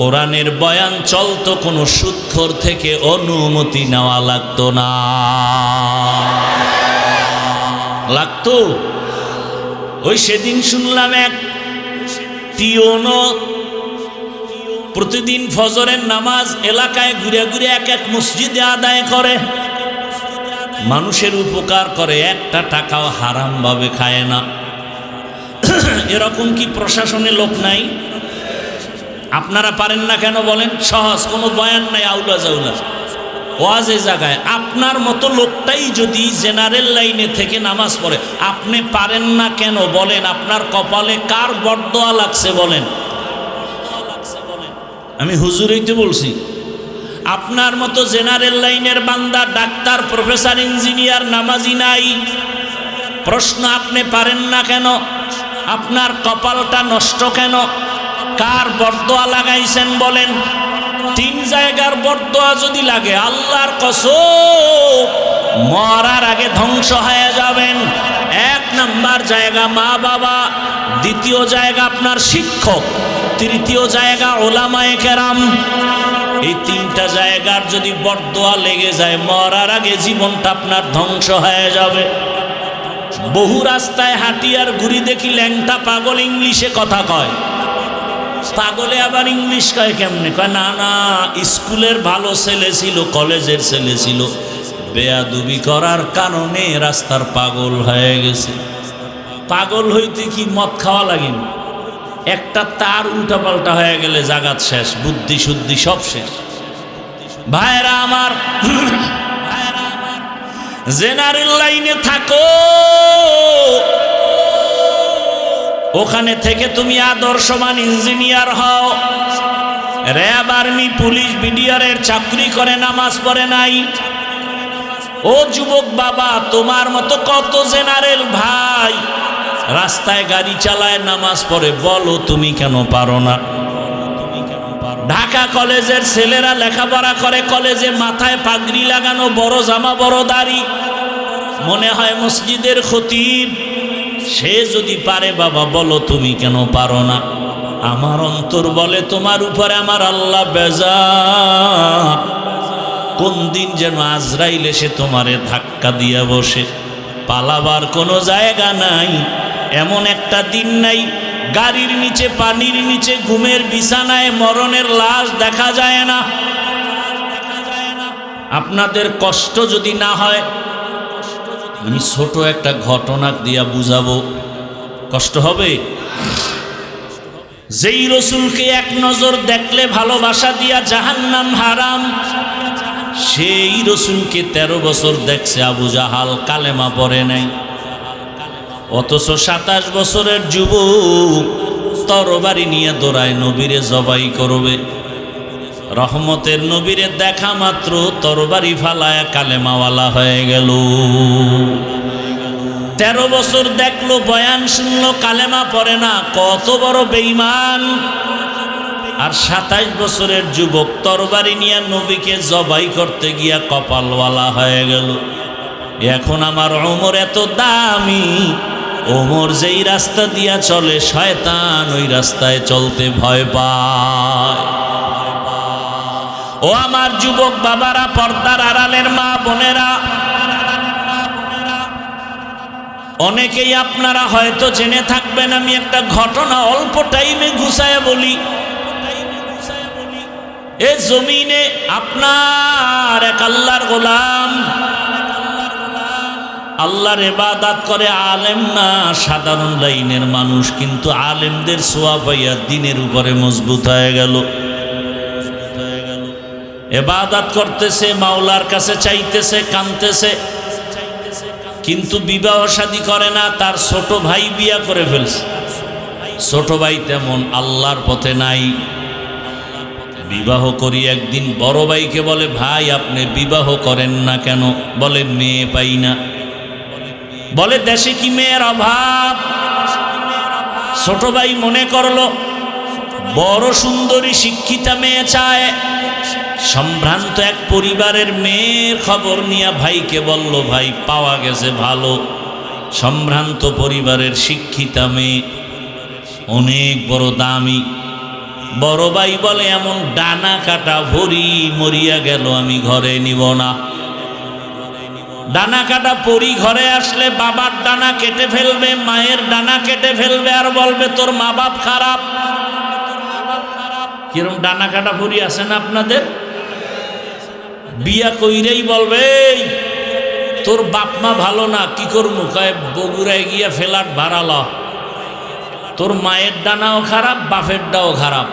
কোরআনের বয়ান চলতো, কোনো সুদখোর থেকে অনুমতি নেওয়া লাগতো না। লাগতো? ওই সেদিন শুনলাম এক টিওনো প্রতিদিন ফজরের নামাজ এলাকায় ঘুরে ঘুরে এক এক মসজিদে আদায় করে, মানুষের উপকার করে, একটা টাকাও হারাম ভাবে খায় না। এরকম কি প্রশাসনে লোক নাই? আপনারা পারেন না কেন বলেন? সহজ, কোনো বয়ান নাই, আউলা জাউলা ওয়াজে জায়গায় আপনার মতো লোকটাই যদি জেনারেল লাইনে থেকে নামাজ পড়ে, আপনি পারেন না কেন বলেন? আপনার কপালে কার বরদোয়া লাগছে বলেন? আমি হুজুরইতে বলছি। আপনার মতো জেনারেল লাইনের বান্দা ডাক্তার প্রফেসর ইঞ্জিনিয়ার নামাজি নাই। প্রশ্ন, আপনি পারেন না কেন? আপনার কপালটা নষ্ট কেন? কার বরদোয়া লাগাইছেন বলেন? 3 জায়গার বরদোয়া যদি লাগে আল্লাহর কসম মরার আগে ধ্বংস হয়ে যাবেন। 1 নাম্বার জায়গা মা বাবা, 2য় জায়গা আপনার শিক্ষক, 3য় জায়গা ওলামায়ে কেরাম। এই 3টা জায়গার যদি বরদোয়া লেগে যায় মরার আগে জীবনটা আপনার ধ্বংস হয়ে যাবে। বহু রাস্তায় হাঁটি আর ঘুরি দেখি ল্যাংটা পাগল ইংলিশে কথা কয়। পাগলে আবার ইংলিশ কয় কেমনে? কয় না না, স্কুলের ভালো ছেলে ছিল, কলেজের ছেলে ছিল, বেয়াদবি করার কারণে রাস্তার পাগল হয়ে গেছে। পাগল হইতে কি মদ খাওয়া লাগেনি? একটা তার উল্টাপাল্টা হয়ে গেলে জাগাত শেষ, বুদ্ধি শুদ্ধি সব শেষ। ভাইরা আমার, জেনারেল লাইনে থাকো, ওখানে থেকে তুমি আদর্শমান ইঞ্জিনিয়ার হও। র্যাব, আর্মি, পুলিশ, বিডিআরের চাকরি করে নামাজ পড়ে নাই। ও যুবক বাবা, তোমার মতো কত জেনারেল ভাই রাস্তায় গাড়ি চালায়, নামাজ পড়ে, বলো তুমি কেন পারো না? ঢাকা কলেজের ছেলেরা লেখাপড়া করে, কলেজে মাথায় পাগড়ি লাগানো, বড় জামা বড় দাড়ি, মনে হয় মসজিদের খতিব। সে যদি পারে বাবা, বলো তুমি কেন পারো না? আমার অন্তর বলে তোমার উপরে আমার আল্লাহ বেজার। কোন দিন যেন আজরাইল এসে তোমারে ধাক্কা দিয়া বসে, পালাবার কোনো জায়গা নাই। এমন একটা দিন নাই গাড়ির নিচে, পানির নিচে, ঘুমের বিছানায় মরণের লাশ দেখা যায় না। আপনাদের কষ্ট যদি না হয়, আমি ছোট একটা ঘটনা দিয়া বুঝাবো। কষ্ট হবে? যেই রসুলকে এক নজর দেখলে ভালোবাসা দিয়া জাহান্নাম হারাম, সেই রসুলকে 13 বছর দেখছে আবু জাহাল, কালেমা পড়ে নাই। অথচ 27 বছরের যুবক তরবারি নিয়ে দৌড়ায় নবীরে জবাই করবে। রহমতের নবীরে দেখা মাত্র তরবারি ফালায় কালেমাওয়ালা হয়ে গেল। 13 বছর দেখলো, বয়ান শুনলো, কালেমা পড়ে না, কত বড় বেঈমান। আর 27 বছরের যুবক তরবারি নিয়ে নবীকে জবাই করতে গিয়া কপালওয়ালা হয়ে গেল। এখন আমার ওমর এত দামি, ওমর যেই রাস্তা দিয়া চলে শয়তান ওই রাস্তায় চলতে ভয় পায়। ও আমার যুবক বাবারা, পর্দার আড়ালের মা বোনেরা, অনেকেই আপনারা হয়তো জেনে থাকবেন, আমি একটা ঘটনা অল্প টাইমে গুছায় বলি। এ জমিনে আপনার এক আল্লাহর গোলাম, আল্লাহর ইবাদত করে, আলেম না, সাধারণ লাইনের মানুষ, কিন্তু আলেমদের ছোঁয়া পাইয়া দিনের উপরে মজবুত হয়ে গেল। ইবাদত করতেছে, মাওলার কাছে চাইতেছে, কাঁদতেছে, কিন্তু বিবাহ শাদী করে না। তার ছোট ভাই বিয়া করে ফেলছে। ছোট ভাই তেমন আল্লাহর পথে নাই। বিবাহ করি একদিন বড় ভাইকে বলে, ভাই আপনি বিবাহ করেন না কেন? বলে মেয়ে পাই না। বলে দেশে কি মেয়ের অভাব? ছোট ভাই মনে করলো বড় সুন্দরী শিক্ষিতা মেয়ে চায়। সম্ভ্রান্ত এক পরিবারের মেয়ের খবর নিয়ে ভাইকে বলল, ভাই পাওয়া গেছে ভালো সম্ভ্রান্ত পরিবারের শিক্ষিতা মেয়ে, অনেক বড় দামি। বড় ভাই বলে, এমন ডানা কাটা ভরি মরিয়া গেল, আমি ঘরে নিব না। ডানা কাটা পরি ঘরে আসলে বাবার ডানা কেটে ফেলবে, মায়ের ডানা কেটে ফেলবে, আর বলবে তোর মা বাপ খারাপ। কিরম ডানা কাটা পরি আছে না আপনাদের? বিয়া কইরেই বলবে, তোর বাপ মা ভালো না, কি করবো? কয় বগুড়ায় গিয়া ফ্ল্যাট ভাড়াল। তোর মায়ের ডানাও খারাপ, বাপের ডাও খারাপ।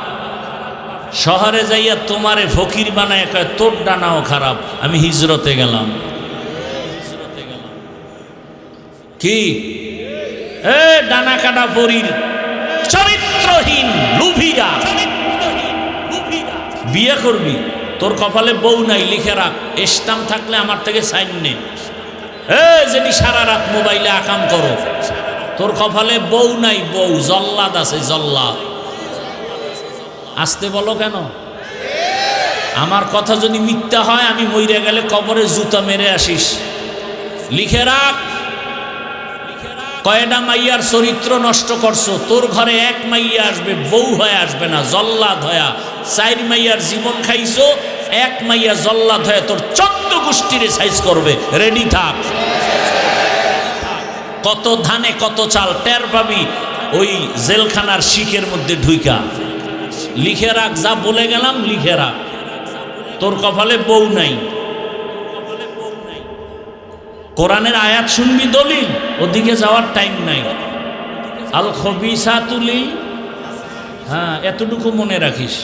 শহরে যাইয়া তোমারে ফকির বানায় কয় তোর ডানাও খারাপ, আমি হিজরতে গেলাম। কি এ ডানা কাটা পরির চরিত্রহীন লুভিরা বিয়ে করবি? তোর কপালে বউ নাই, লিখে রাখ। স্টাম্প থাকলে আমার থেকে সাইন নে। যেটি সারা রাত মোবাইলে আকাম করো, তোর কপালে বউ নাই, বউ জল্লাদ আছে, জল্লাদ। আসতে বলো কেন? আমার কথা যদি মিথ্যা হয়, আমি মইরে গেলে কবরে জুতা মেরে আসিস। লিখে রাখ। কয়টা মাইয়ার চরিত্র নষ্ট করছো? তোর ঘরে এক মাইয়া আসবে, বউ হয়ে আসবে না, জল্লাদ হয়া। 4 মাইয়ার জীবন খাইছো, এক মাইয়া জল্লাদ হয়ে তোর 14 গোষ্ঠীরে সাইজ করবে। রেডি থাক। কত ধানে কত চাল টের পাবি ওই জেলখানার শিখের মধ্যে ঢুইকা। লিখে রাখ, যা বলে গেলাম লিখে রাখ। তোর কপালে বউ নাই। কোরআনের আয়াত শুনবি, দলিল, ওদিকে যাওয়ার টাইম নাই। আল খবিসাতু লিল হ্যাঁ, এতটুকু মনে রাখিস।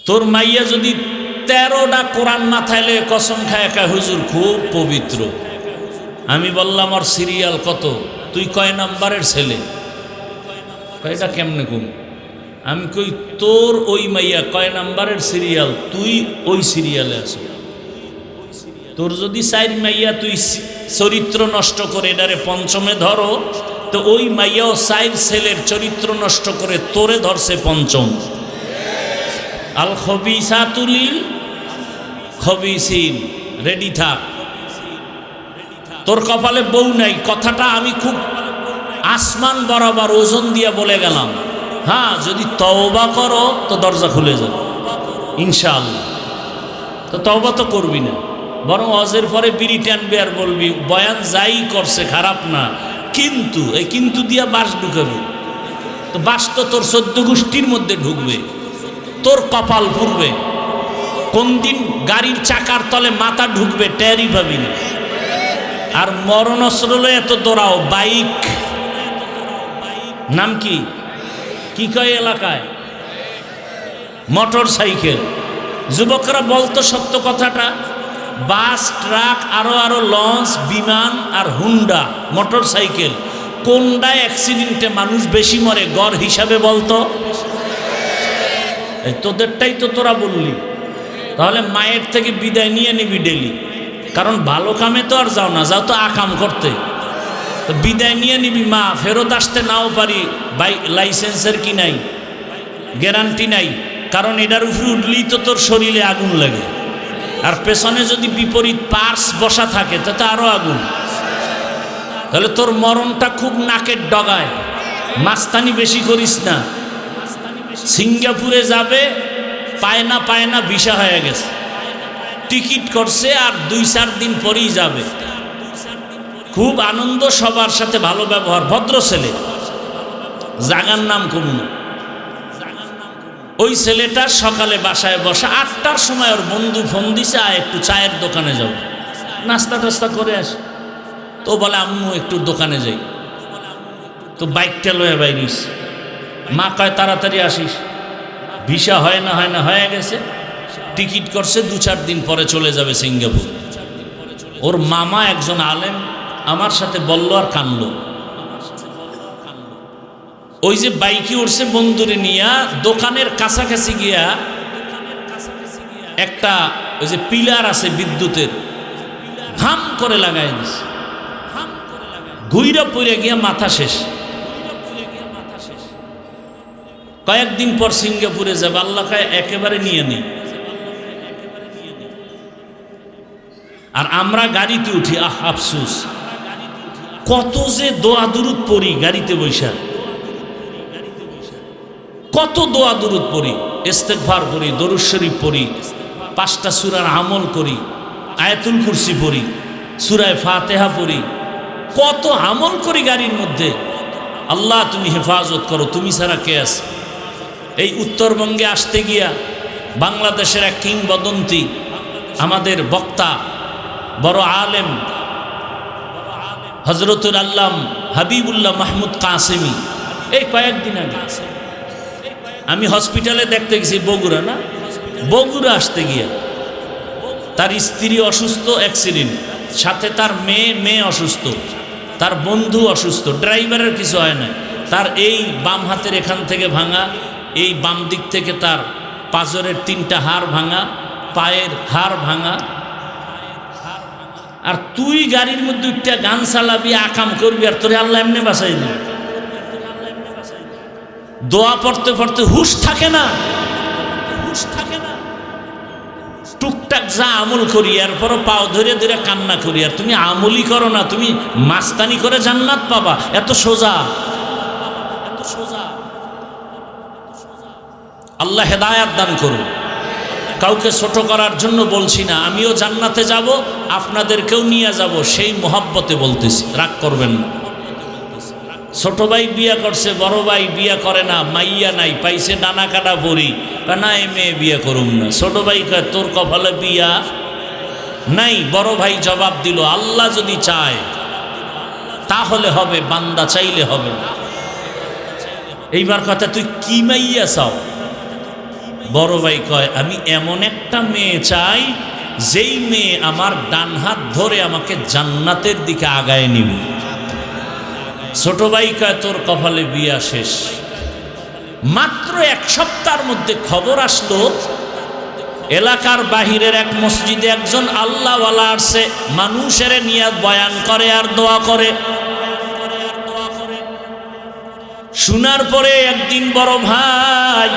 তোর মাইয়া যদি 13টা কোরআন মাথায় লয়ে কসম খায় একা, হুজুর খুব পবিত্র। আমি বললাম ওর সিরিয়াল কত, তুই কয় নাম্বারের ছেলে? এটা কেমনে কম? আমি কই তোর ওই মাইয়া কয় নাম্বারের সিরিয়াল, তুই ওই সিরিয়ালে আছো। তোর যদি 4 মাইয়া তুই চরিত্র নষ্ট করে এটারে পঞ্চমে ধরো, তো ওই মাইয়াও 4 ছেলের চরিত্র নষ্ট করে তোরে ধরছে পঞ্চম। আল খবিসাতু লিল খবিসিন, রেডি থাক। তোর কপালে বউ নাই, কথাটা আমি খুব আসমান বরাবর ওজন দিয়ে বলে গেলাম। হ্যাঁ, যদি তওবা করো তো দরজা খুলে যাবে ইনশাআল্লাহ। তো তওবা তো করবি না, বরং হজের পরে বিড়ি টানবি আর বলবি বয়ান যাই করছে খারাপ না, কিন্তু এই কিন্তু দিয়া বাঁশ ঢুকাবি। তো বাঁশ তো তোর 14 গোষ্ঠীর মধ্যে ঢুকবে, তোর কপাল পুড়বে। কোন দিন গাড়ির চাকার তলে মাথা ঢুকবে টেরই পাবি না। আর মরণ অস্ত্র লয়ে এত দৌড়াও, বাইক নাম কি কি কয় এলাকায়? Motor cycle. যুবকরা বলতো সত্য কথাটা, বাস, ট্রাক, আরো লঞ্চ, বিমান আর হুন্ডা মোটর সাইকেল, কোনটায় অ্যাক্সিডেন্টে মানুষ বেশি মরে গড় হিসাবে বলতো? তোদেরটাই তো তোরা বললি। তাহলে মায়ের থেকে বিদায় নিয়ে নিবি ডেলি, কারণ ভালো কামে তো আর যাও না, যাও তো আকাম করতে। তো বিদায় নিয়ে নিবি, মা ফেরত আসতে নাও পারি, লাইসেন্সের কি নাই, গ্যারান্টি নাই, কারণ এটার উপরে উঠলেই তো তোর শরীরে আগুন লাগে। আর পেছনে যদি বিপরীত পার্স বসা থাকে তাতে আরো আগুন। তাহলে তোর মরণটা খুব নাকের ডগায়। মাস্তানি বেশি করিস না। সিঙ্গাপুরে যাবে, পায় না ভিসা হয়ে গেছে, টিকিট করছে, আর 2-4 দিন পরেই যাবে। খুব আনন্দ, সবার সাথে ভালো ব্যবহার, ভদ্র ছেলে, জাগার নাম কমুন। ওই ছেলেটা সকালে বাসায় বসা, 8টার সময় ওর বন্ধু ফোন দিছে, একটু চায়ের দোকানে যাব, নাস্তা টাস্তা করে আস। তো বলে আম্মু একটু দোকানে যাই। তো বাইকটা লয়ে বাইরিস, মা কয় তাড়াতাড়ি আসিস। ভিসা হয় না হয়ে গেছে, টিকিট করছে, 2-4 দিন পরে চলে যাবে সিঙ্গাপুর। ওর মামা একজন আলেম আমার সাথে বলল আর কানল। ওই যে বাইকে উঠছে বন্ধুরে নিয়া, দোকানের কাছাকাছি গিয়া একটা ওই যে পিলার আছে বিদ্যুতের, ধাম করে লাগাই দিছে, ঘুইরা পড়ে গিয়া মাথা শেষ। কয়েকদিন পর সিঙ্গাপুরে যাবে, আল্লাহ খায় একেবারে নিয়ে নেই। আর আমরা গাড়িতে উঠি, আফসুস, কত যে দোয়া দুরুদ পড়ি গাড়িতে বৈশা, কত দোয়া দুরুদ পড়ি, ইস্তেগফার পড়ি, দরুদ শরীফ পড়ি, 5টা সূরার আমল করি, আয়াতুল কুরসি পড়ি, সূরা ফাতিহা পড়ি, কত আমল করি গাড়ির মধ্যে। আল্লাহ তুমি হেফাজত করো, তুমি ছাড়া কে আছে? এই উত্তরবঙ্গে আসতে গিয়া বাংলাদেশের এক কিংবদন্তি, আমাদের বক্তা, বড় আলেম হযরতুল আল্লাম হাবিবুল্লাহ মাহমুদ কাসেমি, এই কয়েকদিন আগে আমি হসপিটালে দেখতে গেছি, বগুড়া আসতে গিয়া তার স্ত্রী অসুস্থ, অ্যাক্সিডেন্ট, সাথে তার মেয়ে অসুস্থ, তার বন্ধু অসুস্থ, ড্রাইভারের কিছু হয় না, তার এই বাম হাতের এখান থেকে ভাঙা, এই বাম দিক থেকে তার পাঁজরের 3টা হাড় ভাঙা, পায়ের হাড় ভাঙা। আর তুই গাড়ির মধ্যে একটা গান চালাবি, আকাম করবি, আর তোরে আল্লাহ এমনি বাঁচাই দিবি। দোয়া পড়তে পড়তে হুশ থাকে না, টুকটাক যা আমল করি, এরপরও পাও ধরে ধরে কান্না করি। আর তুমি আমলই করো না, তুমি মাস্তানি করে জান্নাত পাবা, এত সোজা। আল্লাহ হেদায়াত দান করুন। কাউকে ছোট করার জন্য বলছি না, আমিও জান্নাতে যাব, আপনাদেরকেও নিয়ে যাব, সেই মোহাব্বতে বলতেছি, রাগ করবেন না। ছোট ভাই বিয়া করছে, বড় ভাই বিয়া করে না, মাইয়া নাই, পাইছে ডানা কাটা পরি, না এই মেয়ে বিয়া করুম না। ছোট ভাই কয় তোর কপালে বিয়া নাই। বড় ভাই জবাব দিল, আল্লাহ যদি চায় তাহলে হবে, বান্দা চাইলে হবে না। এইবার কথা, তুই কি মাইয়া চাও? বড় ভাই কয়, আমি এমন একটা মেয়ে চাই যেই মেয়ে আমার ডান হাত ধরে আমাকে জান্নাতের দিকে আগায় নিবে। ছোট ভাই কয়, তোর কপালে বিয়া শেষ। মাত্র এক সপ্তাহের মধ্যে খবর আসলো, এলাকার বাহিরের এক মসজিদে একজন আল্লাহওয়ালা আসছে, মানুষের নিয়ে বয়ান করে আর দোয়া করে। শোনার পরে একদিন বড় ভাই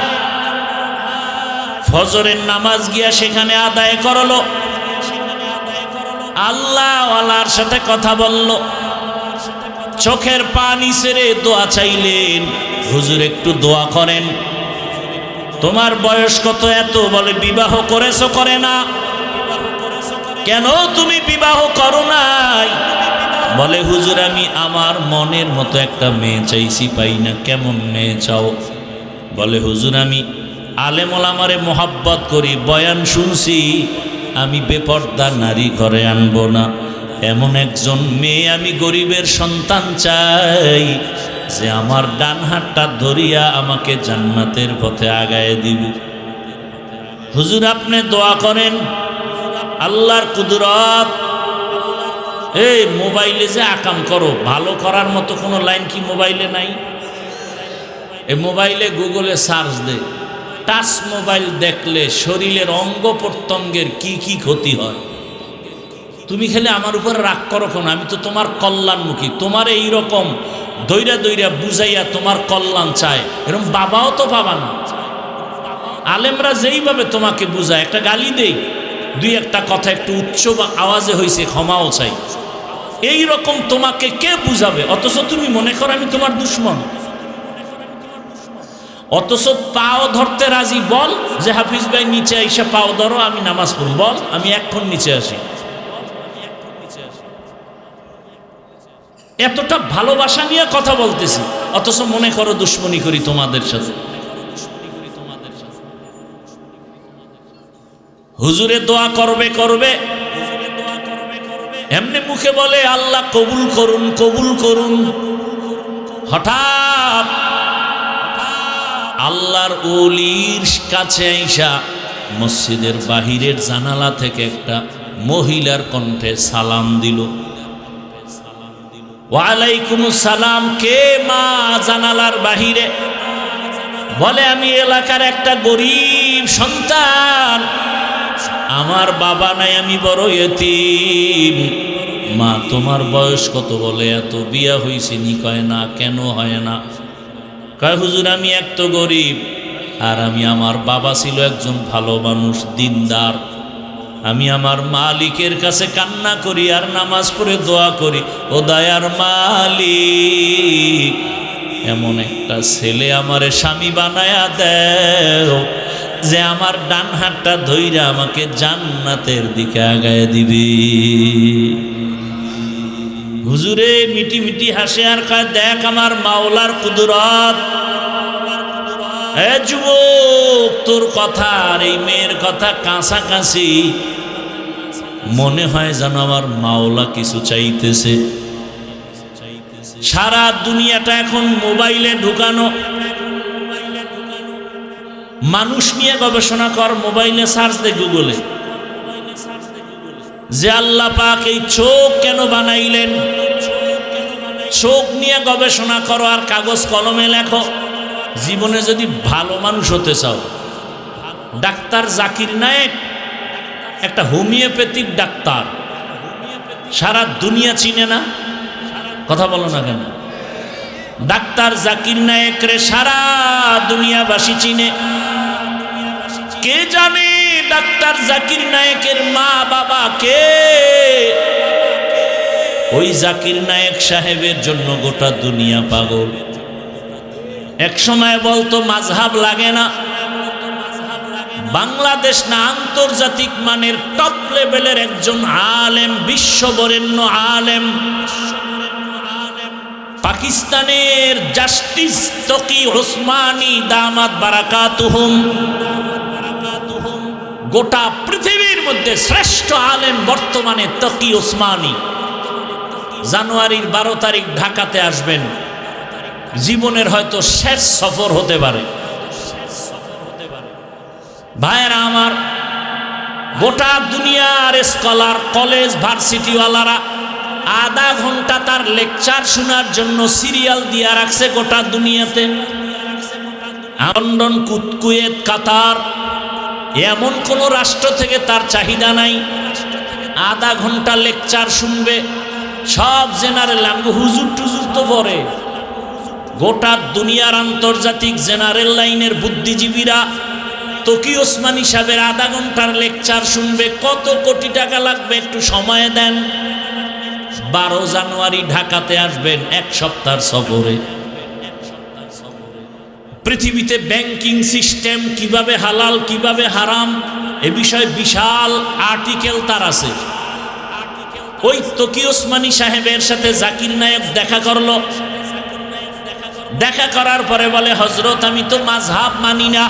ফজরের নামাজ গিয়া সেখানে আদায় করলো, আল্লাহওয়ালার সাথে কথা বলল, চোখের পানি ছেড়ে দোয়া চাইলেন, হুজুর একটু দোয়া করেন। তোমার বয়স কত? এত। বলে, বিবাহ করেছো? করে না। কেন তুমি বিবাহ করো নাই? বলে, হুজুর আমি আমার মনের মতো একটা মেয়ে চাইছি, পাই না। কেমন মেয়ে চাও? বলে, হুজুর আমি আলেম ওলামারে মোহাব্বত করি, বয়ান শুনছি, আমি বেপর্দা নারী ঘরে আনবো না। এমন একজন মেয়ে আমি গরিবের সন্তান চাই যে আমার ডান হাতটা ধরিয়া আমাকে জান্নাতের পথে আগায় দিবে। হুজুর আপনি দোয়া করেন, আল্লাহর কুদরত। এই মোবাইলে যে আকাম করো, ভালো করার মতো কোনো লাইন কি মোবাইলে নাই? এই মোবাইলে গুগলে সার্চ দে, টাচ মোবাইল দেখলে শরীরের অঙ্গ প্রত্যঙ্গের কি কি ক্ষতি হয়। তুমি খেলে আমার উপর রাগ করো কেন? আমি তো তোমার কল্যাণমুখী, তোমার এইরকম দৈরা দৈরা বুঝাইয়া তোমার কল্যাণ চায়, এরকম বাবাও তো পাবা না। আলেমরা যেইভাবে তোমাকে বুঝায়, একটা গালি দেই, দুই একটা কথা একটু উচ্চ বা আওয়াজে হয়েছে, ক্ষমাও চাই, এই রকম তোমাকে কে বুঝাবে? অথচ তুমি মনে করো আমি তোমার দুশ্মন। অথচ পাও ধরতে রাজি। বল যে হাফিজ ভাই নিচে আইসা পাও ধরো, আমি নামাজ পড়ব। বল আমি এক্ষণ নিচে আসি। এতটা ভালোবাসা নিয়ে কথা বলতেছি, অথচ মনে করো দুশ্মনী করি তোমাদের সাথে। হুজুরে দোয়া করবে করবে, এমনি মুখে বলে আল্লাহ কবুল করুন কবুল করুন। হঠাৎ আল্লাহর ওলির কাছে আইসা মসজিদের বাহিরের জানালা থেকে একটা মহিলার কণ্ঠে সালাম দিল। ওয়ালাইকুম সালাম। কে মা? জানালার বাহিরে। বলে, আমি এলাকার একটা গরিব সন্তান, আমার বাবা নাই, আমি বড় ইতিম। মা তোমার বয়স কত? বলে, এত। বিয়া হইছে নি? কয় না। কেন হয় না? কয়, হুজুর আমি এক তো গরিব, আর আমি আমার বাবা ছিল একজন ভালো মানুষ, দিনদার। আমি আমার মালিকের কাছে কান্না করি আর নামাজ পড়ে দোয়া করি, ও দয়ার মালিক এমন একটা ছেলে আমারে স্বামী বানায়া দেও যে আমার ডান হাতটা ধইরা আমাকে জান্নাতের দিকে আগায় দিবে। হুজুরে মিটি মিটি হাসে আর কয়, দেখ আমার মাওলার কুদরত। এ যুবক, তোর কথা আর এই মেয়ের কথা কাছাকাছি, মনে হয় যেন আমার মাওলা কিছু চাইতেছে। সারা দুনিয়াটা এখন মোবাইলে ঢুকানো। মানুষ নিয়ে গবেষণা কর, মোবাইলে সার্চ দে, গুগলে, যে আল্লাহ পাক এই চোখ কেন বানাইলেন, চোখ নিয়ে গবেষণা করো আর কাগজ কলমে লেখো। জীবনে যদি ভালো মানুষ হতে চাও, ডাক্তার জাকির নায়েক একটা হোমিওপ্যাথিক ডাক্তার, সারা দুনিয়া চিনে না? কথা বলো না কেন? ডাক্তার জাকির নায়েক রে সারা দুনিয়াবাসী চিনে। কে জানে ডাক্তার জাকির নায়েকের মা বাবা কে? ওই জাকির নায়েক সাহেবের জন্য গোটা দুনিয়া পাগল। এক সময় বলতো মাযহাব লাগে না, বাংলাদেশ না আন্তর্জাতিক মানের টপ লেভেলের একজন আলেম, বিশ্ববরেণ্য আলেম, পাকিস্তানের জাস্টিস তকি ওসমানী দামাত বারাকাতুহুম, গোটা পৃথিবীর মধ্যে শ্রেষ্ঠ আলেম বর্তমানে তকি ওসমানী। জানুয়ারির 12 তারিখ ঢাকাতে আসবেন, জীবনের হয়তো শেষ সফর হতে পারে। ভাইয়েরা আমার, গোটা দুনিয়ার স্কলার, কলেজ, ভার্সিটিওয়ালারা আধা ঘন্টা তার লেকচার শোনার জন্য সিরিয়াল দিয়ে রাখছে গোটা দুনিয়াতে। লন্ডন, কুয়েত, কাতার, এমন কোন রাষ্ট্র থেকে তার চাহিদা নাই। আধা ঘন্টা লেকচার শুনবে, সব জেনারেল। হুজুর টুজুর তো পরে গোটা দুনিয়ার আন্তর্জাতিক জেনারেল লাইনের বুদ্ধিজীবীরা তকি ওসমানী সাহেবের আধা ঘন্টার লেকচার শুনবে। কত কোটি টাকা লাগবে একটু সময় দেন। 12 জানুয়ারি ঢাকাতে আসবেন, 1 সপ্তাহের সফরে। পৃথিবীতে ব্যাংকিং সিস্টেম কিভাবে হালাল কিভাবে হারাম এ বিষয়ে বিশাল আর্টিকেল তার আছে। ওই তকি ওসমানী সাহেবের সাথে জাকির নায়েক দেখা করলো। দেখা করার পরে বলে, হযরত আমি তো মাযহাব মানি না।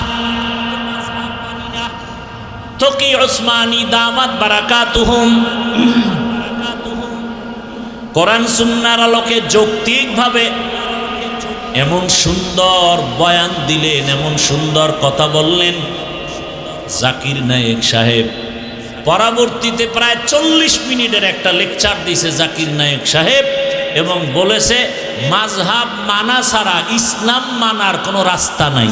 তকি ওসমানী দামাত বারাকাতুহুম কোরআন সুন্নাহর আলোকে যৌক্তিকভাবে এমন সুন্দর বয়ান দিলেন, এমন সুন্দর কথা বললেন জাকির নায়েক সাহেব। পরবর্তীতে প্রায় 40 মিনিটের একটা লেকচার দিয়েছে জাকির নায়েক সাহেব এবং বলেছে মাযহাব মানা ছাড়া ইসলাম মানার কোনো রাস্তা নাই।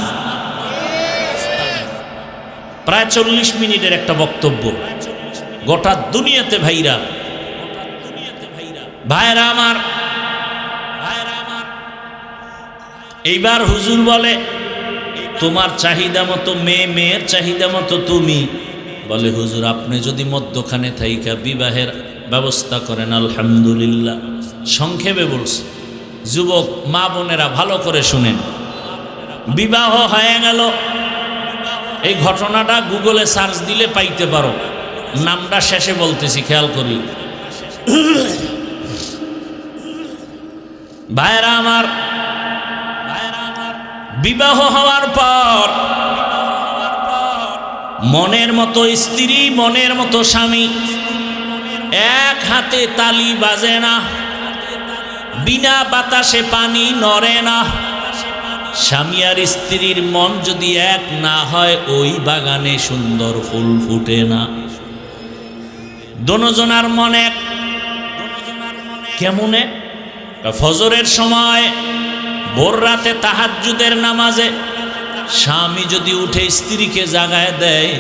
প্রায় 40 মিনিটের একটা বক্তব্য, গোটা দুনিয়াতে ভাইরাল। ভাইরা আমার, এইবার হুজুর বলে, তোমার চাহিদা মতো মেয়ে, মেয়ের চাহিদা মতো তুমি। বলে, হুজুর আপনি যদি মধ্যখানে থাইকা বিবাহের ব্যবস্থা করেন আলহামদুলিল্লাহ। সংক্ষেপে বলছে, যুবক মা বোনেরা ভালো করে শুনেন। বিবাহ হয়ে গেল, এই ঘটনাটা গুগলে সার্চ দিলে পাইতে পারো। নামটা শেষে বলতেছি, খেয়াল করি। ভাইরা আমার, বিবাহ হওয়ার পর মনের মতো স্ত্রী, মনের মতো স্বামী, এক হাতে তালি বাজে না, বিনা বাতাসে পানি নড়ে না। স্বামী আর স্ত্রীর মন যদি এক না হয়, ওই বাগানে সুন্দর ফুল ফুটে না। দোনোজনার মন এক। কেমনে? ফজরের সময়, ভোর রাতে তাহাজ্জুদের নামাজে স্বামী যদি উঠে স্ত্রীকে জাগায় দেয়,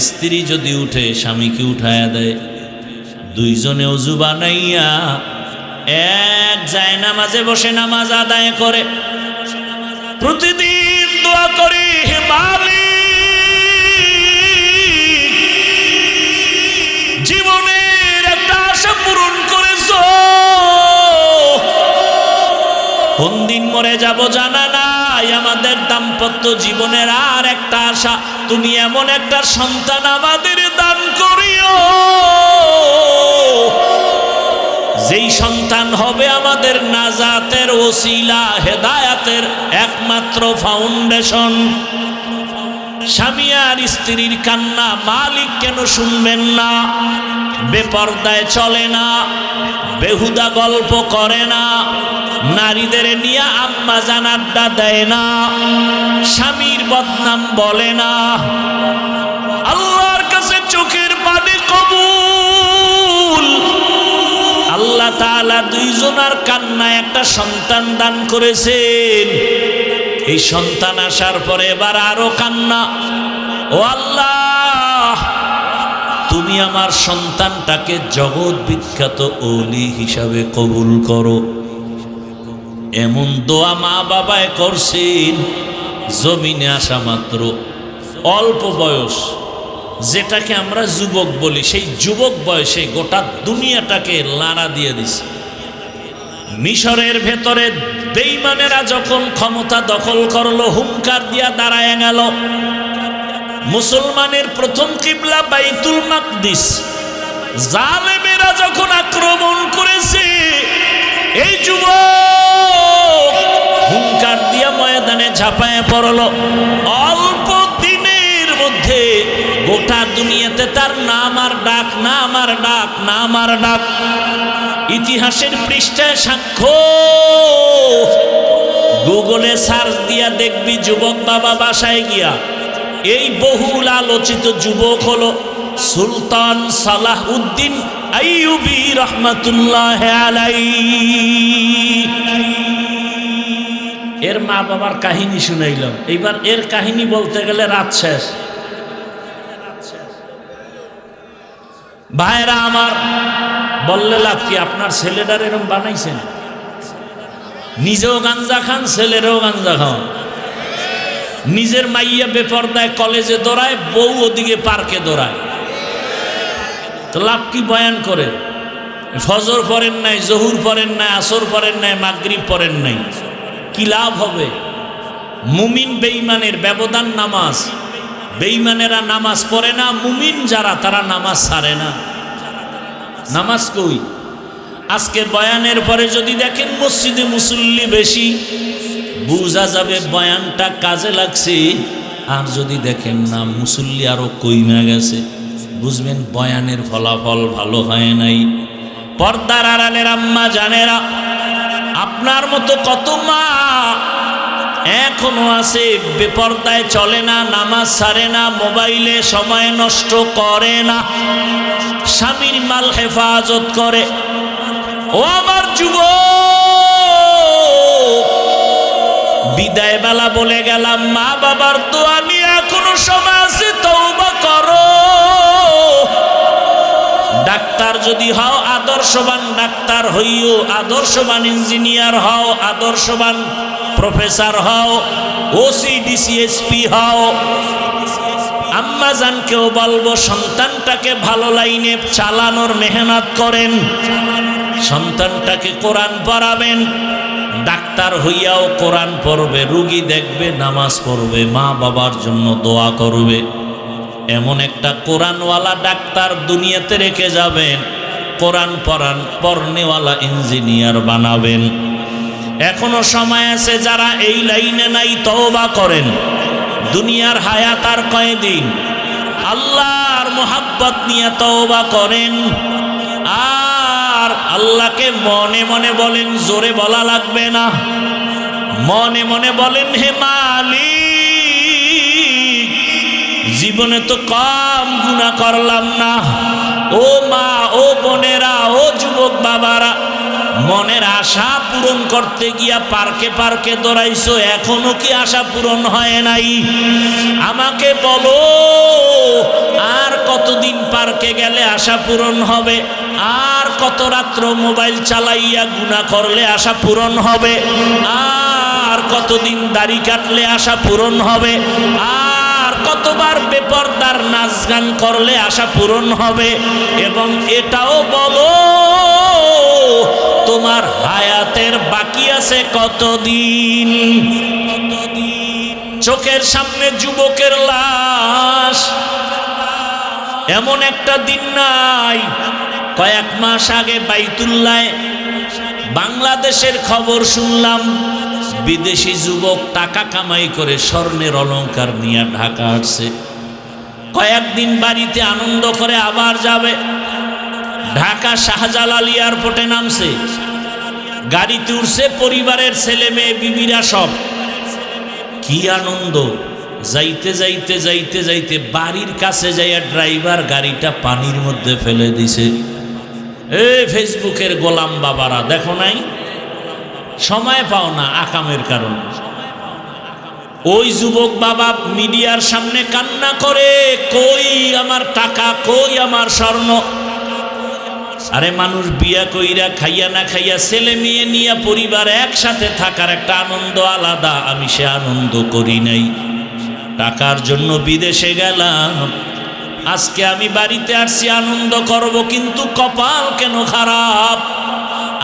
স্ত্রী যদি উঠে স্বামীকে উঠায়া দেয়, দুইজনে ওযু বানাইয়া এক যায় নামাজে বসে নামাজ আদায় করে। প্রতিদিন দোয়া করি, হে মালিক, জীবনের একটা আশা পূরণ করেছো। কোন দিন মরে যাব জানা নাই, আমাদের দাম্পত্য জীবনের আর একটা আশা, তুমি এমন একটা সন্তান আমাদের দান করিও, যেই সন্তান হবে আমাদের নাজাতের ওসিলা, হেদায়াতের একমাত্র ফাউন্ডেশন। স্বামী আর স্ত্রীর কান্না মালিক কেন শুনবেন না? বেপরদায় চলে না, বেহুদা গল্প করে না, নারীদের নিয়ে আম্মা জান আড্ডা দেয় না, স্বামীর বদনাম বলে না। আল্লাহর কাছে চোখের পানি কবুল। আল্লাহ তাআলা দুইজনার কান্নায় একটা সন্তান দান করেছেন। এই সন্তান আসার পরে এবার আরো কান্না। ও আল্লাহ, তুমি আমার সন্তানটাকে জগৎ বিখ্যাত ওলি হিসাবে কবুল করো। এমন দোয়া মা বাবায় করছেন, জমিনে আসা মাত্র অল্প বয়স, যেটাকে আমরা যুবক বলি, সেই যুবক বয়সে গোটা দুনিয়াটাকে লাড়া দিয়ে দিছে। মিশরের ভেতরে বেঈমানেরা যখন ক্ষমতা দখল করলো, হুঙ্কার দিয়া দাঁড়ায় গেল। মুসলমানের প্রথম কিবলা বাইতুল মাকদিস, জালেমেরা যখন আক্রমণ করেছে, এই যুবক হুঙ্কার দিয়া ময়দানে ঝাঁপায় পড়ল। অল্প দিনের মধ্যে গোটা দুনিয়াতে তার নাম আর ডাক, নাম আর ডাক, নাম আর ডাক। ইতিহাসের পৃষ্ঠায় সাক্ষ্য, গুগলে সার্চ দিয়া দেখবি যুবক বাবা বাসায় গিয়া এই বহুল আলোচিত যুবক হলো সুলতান সালাহউদ্দিন আইয়ুবী রহমাতুল্লাহ আলাইহি। এর মা বাবার কাহিনী শুনাইলাম, এইবার এর কাহিনী বলতে গেলে রাত শেষ। ভাইরা আমার, বললে লাভ কি? আপনার ছেলেটার এরকম বানাইছেন, নিজেও গাঞ্জা খান, ছেলেরও গাঞ্জা খান। নিজের মাইয়া বেপরদায় কলেজে দৌড়ায়, বউ ওদিকে পার্কে দৌড়ায়। তো লাভ কি বয়ান করে? ফজর পড়েন নাই, জহুর পড়েন নাই, আসর পড়েন নাই, মাগরিব পড়েন নাই, কি লাভ হবে? মুমিন বেঈমানের ব্যবধান নামাজ। বেঈমানেরা নামাজ পড়ে না, মুমিন যারা তারা নামাজ ছাড়ে না। নামাজ কই? আজকে বয়ানের পরে যদি দেখেন মসজিদে মুসল্লি বেশি, বুঝা যাবে বয়ানটা কাজে লাগছে। আর যদি দেখেন না মুসল্লি আরো কইমা গেছে, বুঝবেন বয়ানের ফলাফল ভালো হয় নাই। পর্দার আড়ালের আম্মা জানেরা, আপনার মতো কত মা এখনো আছে বেপর্দায় চলে না, নামাজ ছাড়ে না, মোবাইলে সময় নষ্ট করে না, স্বামীর মাল হেফাজত করে। ও আমার যুবক, বিদায় বেলা বলে গেলাম, মা বাবার দোয়া নিয়ে এখনো সময় আছে, তওবা করো। ডাক্তার যদি হও, আদর্শবান ডাক্তার হইও, আদর্শবান ইঞ্জিনিয়ার হও, আদর্শবান প্রফেসর হও, ওসি ডিসিএসপি হও। আম্মা জানকেও বলবো সন্তানটাকে ভালো লাইনে চালানোর মেহনত করেন, সন্তানটাকে কোরআন পড়াবেন। ডাক্তার হইয়াও কোরআন পড়বে, রুগী দেখবে, নামাজ পড়বে, মা বাবার জন্য দোয়া করবে। এমন একটা কোরআনওয়ালা ডাক্তার দুনিয়াতে রেখে যাবেন, কোরআন পড়নেওয়ালা ইঞ্জিনিয়ার বানাবেন। এখনো সময় আছে, যারা এই লাইনে নাই তওবা করেন। দুনিয়ার হায়াত আর কয়দিন, আল্লাহর মোহাব্বত নিয়ে তওবা করেন। আর আল্লাহকে মনে মনে বলেন, জোরে বলা লাগবে না, মনে মনে বলেন, হে মালিক, জীবনে তো কম গুনাহ করলাম না। ও মা, ও বোনেরা, ও যুবক বাবারা, মনের আশা পূরণ করতে গিয়া পার্কে পার্কে দৌড়াইছো, এখনো কি আশা পূরণ হয় নাই? আমাকে বলো, আর কতদিন পার্কে গেলে আশা পূরণ হবে? আর কত রাত্র মোবাইল চালাইয়া গুনাহ করলে আশা পূরণ হবে? আর কতদিন দাড়ি কাটলে আশা পূরণ হবে? আর কতবার বেপরদার নাচ গান করলে আশা পূরণ হবে? এবং এটাও বলো, তোমার হায়াতের বাকি আছে কতদিন? চোখের সামনে যুবকের লাশ। এমন একটা দিন নাই, কয়েক মাস আগে বাইতুল্লায় বাংলাদেশের খবর শুনলাম, বিদেশি যুবক টাকা কামাই করে স্বর্ণের অলংকার নিয়ে ঢাকা আসছে। কয়েকদিন বাড়িতে আনন্দ করে আবার যাবে। ঢাকা শাহজালাল এয়ারপোর্টে নামছে, গাড়িতে উঠছে পরিবারের ছেলে মেয়ে বিবিরা সব। কি আনন্দ! যাইতে যাইতে যাইতে যাইতে বাড়ির কাছে যাইয়া ড্রাইভার গাড়িটা পানির মধ্যে ফেলে দিছে। ফেসবুকের গোলাম বাবারা দেখো নাই, সময় পাও না আকামের কারণে। ওই যুবক বাবা মিডিয়ার সামনে কান্না করে, কই আমার টাকা, কই আমার স্বর্ণ। আরে মানুষ বিয়া কইরা খাইয়া না খাইয়া ছেলে মেয়ে নিয়ে পরিবার একসাথে থাকার একটা আনন্দ আলাদা, আমি সে আনন্দ করি নাই। টাকার জন্য বিদেশে গেলাম, আজকে আমি বাড়িতে আসছি আনন্দ করব, কিন্তু কপাল কেন খারাপ।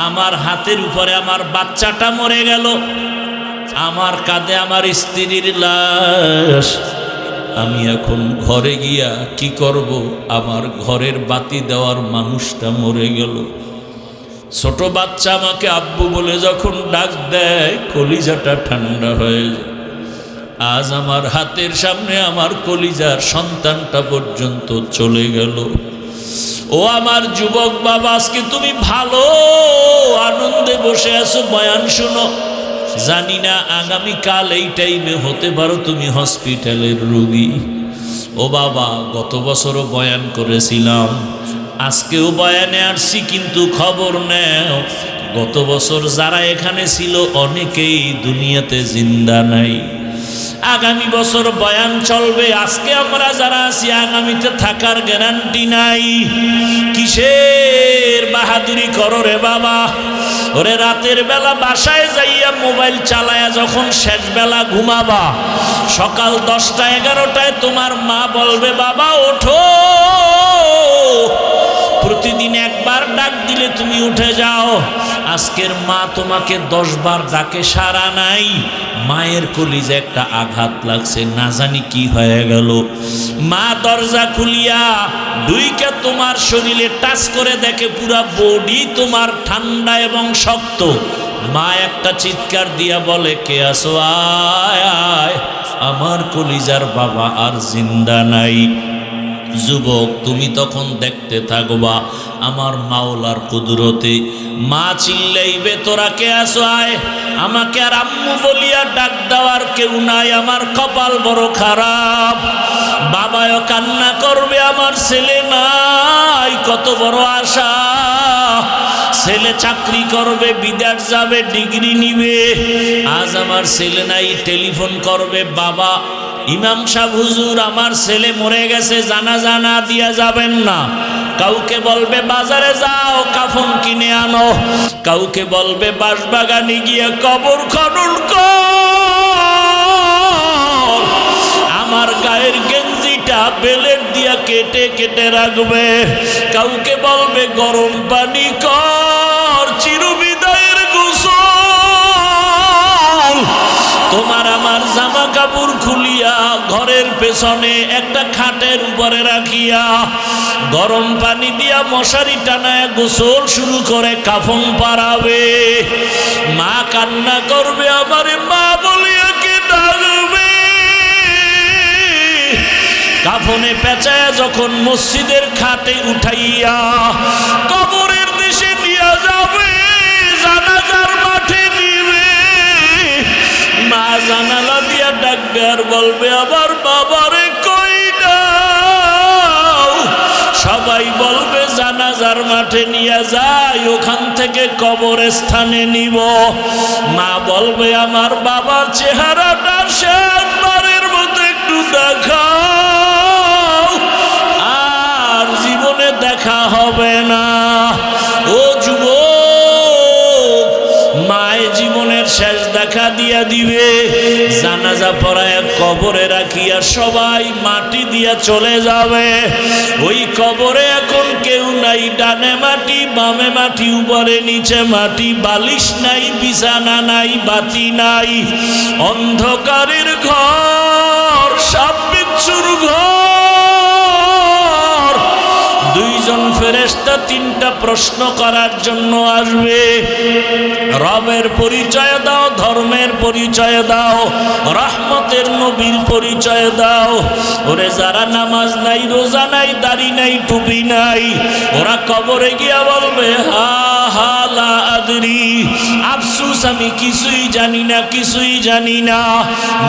আমার হাতের উপরে আমার বাচ্চাটা মরে গেল, আমার কাঁধে আমার স্ত্রীর লাশ। আমি এখন ঘরে গিয়া কি করব? আমার ঘরের বাতি দেওয়ার মানুষটা মরে গেল। ছোট বাচ্চা আমাকে আব্বু বলে যখন ডাক দেয়, কলিজাটা ঠান্ডা হয়ে যায়। আজ আমার হাতের সামনে আমার কলিজার সন্তানটা পর্যন্ত চলে গেল। ও আমার যুবক বাবা, আজকে তুমি ভালো আনন্দে বসে আছো, বয়ান শুনো। জানি না আগামীকাল এই টাইমে হতে পারো তুমি হসপিটালের রোগী। ও বাবা, গত বছরও বয়ান করেছিলাম, আজকেও বয়ানে আসছি, কিন্তু খবর নেও গত বছর যারা এখানে ছিল অনেকেই দুনিয়াতে জিন্দা নাই। আগামী বছর বয়ান চলবে, আজকে আমরা যারা আছি আগামীতে থাকার গ্যারান্টি নাই। কিসের বাহাদুরি করো রে বাবা? ওরে রাতের বেলা বাসায় যাইয়া মোবাইল চালায়া যখন শেষ বেলা ঘুমাবা, সকাল 10টা 11টায় তোমার মা বলবে বাবা ওঠো। প্রতিদিন একবার ডাক দিলে তুমি উঠে যাও। আজকের মা তোমাকে 10 বার ডাকে সাড়া নাই। মায়ের কলিজে একটা আঘাত লাগছে, না জানি কি হয়ে গেল। মা দরজা খুলিয়া দুইকে তোমার শরীরে টাচ করে দেখে পুরা বডি তোমার ঠান্ডা এবং শক্ত। মা একটা চিৎকার দিয়া বলে কে আসো, আয় আয়। আমার কলিজার বাবা আর জিন্দা নাই। যুবক, তুমি তখন দেখতে থাকবা আমার মাওলার কুদরতে। মা চিল্লাইবে তোরা কে আসো, আয়। আমাকে আর আম্মু বলিয়া ডাক দেওয়ার কেউ নাই, আমার কপাল বড় খারাপ। বাবাও কান্না করবে আমার ছেলে নাই, কত বড় আশা। ছেলে চাকরি করবে, বিদেশ যাবে, ডিগ্রি নিবে, আজ আমার ছেলে নাই। টেলিফোন করবে বাবা ইমাম সাহেব হুজুর আমার ছেলে মরে গেছে, জানাজা না দিয়া যাবেন না। কাউকে বলবে বাজারে যাও কাফন কিনে আনো, কাউকে বলবে বাঁশবাগানে গিয়ে কবর খনন কর। আমার গায়ের গেঞ্জিটা বেলেট দিয়া কেটে কেটে রাখবে। কাউকে বলবে গরম পানি কর, চিরবিদায়ের গোসল। তোমার আমার জামা কাপড় খুলিয়া ঘরের পেছনে একটা খাটের উপরে রাখিয়া গরম পানি দিয়া মশারি টানায় গোসল শুরু করে কাফন পারাবে। মা কান্না করবে, আমারে মা বলিয়া কে ডাকবে। কাফনে পেঁচায়া যখন মসজিদের খাটে উঠাইয়া কবরের দেশে নিয়ে যাবে, জানাজার মাঠে নিবে। মা জানালা দিয়া ডাকবে আর বলবে আমার বাবারে কই দাও। সবাই বলবে জানাজার মাঠে নিয়ে যাই, ওখান থেকে কবরস্থানে নিব। মা বলবে আমার বাবার চেহারাটা শেষবারের মতো একটু দেখাও, আর জীবনে দেখা হবে না। ও যুবক, মায়ে জীবনের শেষ দেখা দিয়া দিবে। জানাজা পড়ায় কবরে রাখিয়া সবাই মাটি দিয়া চলে যাবে। ওই কবরে এখন কেউ নাই, ডানে মাটি বামে মাটি, উপরে নিচে মাটি, বালিশ নাই, বিছানা নাই, বাতি নাই, অন্ধকারের ঘর, সাপ বিচ্ছুর ঘর। দুইজন ফেরেশতা 3টা প্রশ্ন করার জন্য আসবে। রবের পরিচয় দাও, ধর্মের পরিচয় দাও, রহমতের নবীর পরিচয় দাও। ওরে যারা নামাজ নাই, রোজা নাই, দাড়ি নাই, টুপি নাই, ওরা কবরে গিয়া বলবে হা হা লা আদরি, আফসুস আমি কিছুই জানি না, কিছুই জানি না।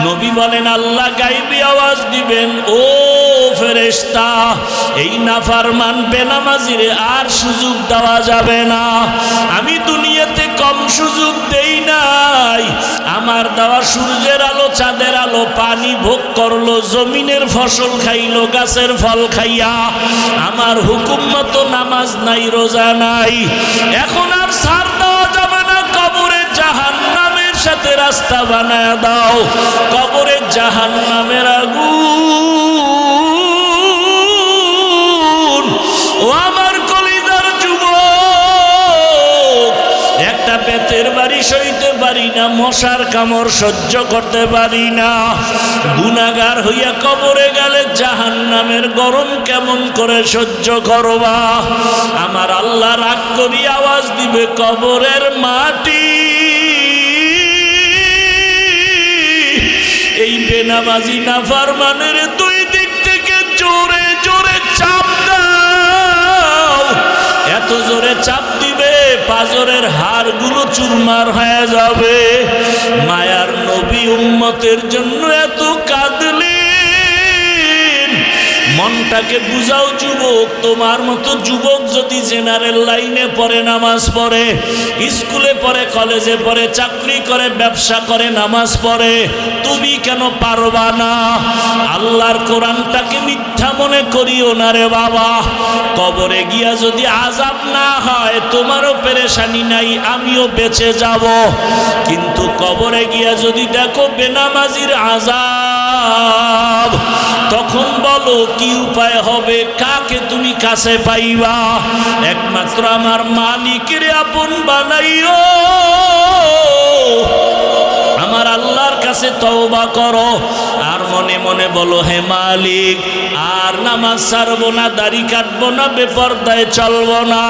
নবী বলেন আল্লাহ গায়বী আওয়াজ দিবেন, ও ফেরেশতা, এই নাফরমান বেনামাজিরে আর সুযোগ দেওয়া যাবে না। আমি দুনিয়াতে কম সুযোগ দেই নাই। আমার দেওয়া সূর্যের আলো, চাঁদের আলো, পানি ভোগ করলো, জমিনের ফসল খাইলো, গাছের ফল খাইয়া। আমার হুকুম মতো নামাজ নাই, রোজা নাই। এখন আর ছাড় দেওয়া যাবে না। কবরে জাহান্নামের সাথে রাস্তা বানায় দাও, কবরে জাহান্নামের আগুন। ও আমার কলিজার যুবক, একটা বেতের বাড়ি সইতে পারি না, মশার কামড় সহ্য করতে পারি না। গুনাহগার হইয়া কবরে গেলে জাহান্নামের গরম কেমন করে সহ্য করবা? আমার আল্লাহ রাগ করি আওয়াজ দিবে, কবরের মাটি, এই বেনামাজি নাফরমানের দুই দিক থেকে জোরে জোরে চাপ দাও, এত জোরে চাপ দিবে পাজরের হাড়গুলো চুরমার হয়ে যাবে। মায়ার নবী উম্মতের জন্য এত কাঁদলেন। মনটাকে বুঝাও যুবক, তোমার মতো যুবক যদি জেনারেল লাইনে পড়ে, নামাজ পড়ে, স্কুলে পড়ে, কলেজে পড়ে, চাকরি করে, ব্যবসা করে, নামাজ পড়ে, তুমি কেন পারবা না? আল্লাহর কোরআনটাকে মিথ্যা মনে করিও না রে বাবা। কবরে গিয়া যদি আযাব না হয় তোমারও পেরেশানি নাই, আমিও বেঁচে যাব। কিন্তু কবরে গিয়া যদি দেখো বেনামাজির আযাব, তখন বলো কি উপায় হবে? কাকে তুমি কাছে পাইবা? একমাত্র আমার মালিকের আপন বানাইও। আমার আল্লাহর কাছে তওবা করো আর মনে মনে বলো, হে মালিক, আর নামাজ ছাড়বো না, দাড়ি কাটবো না, বেপরদায় চলবো না।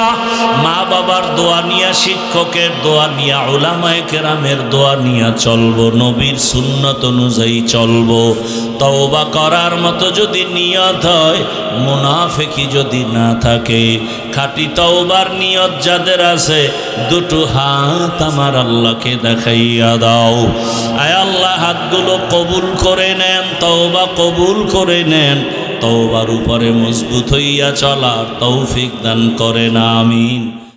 মা বাবার দোয়া নিয়া, শিক্ষকের দোয়া নিয়া, উলামায়ে কেরামের দোয়া নিয়া চলবো, নবীর সুন্নত অনুযায়ী চলবো। তওবা করার মতো যদি নিয়ত হয়, মুনাফিকি যদি না থাকে, খাঁটি তওবার নিয়ত যাদের আছে, দুটো হাত আমার আল্লাহকে দেখাইয়া দাও। আয় আল্লাহ, হাতগুলো কবুল করে নেন, তওবা কবুল করে নেন, তওবার উপরে মজবুত হইয়া চলার তৌফিক দান করেন, আমিন।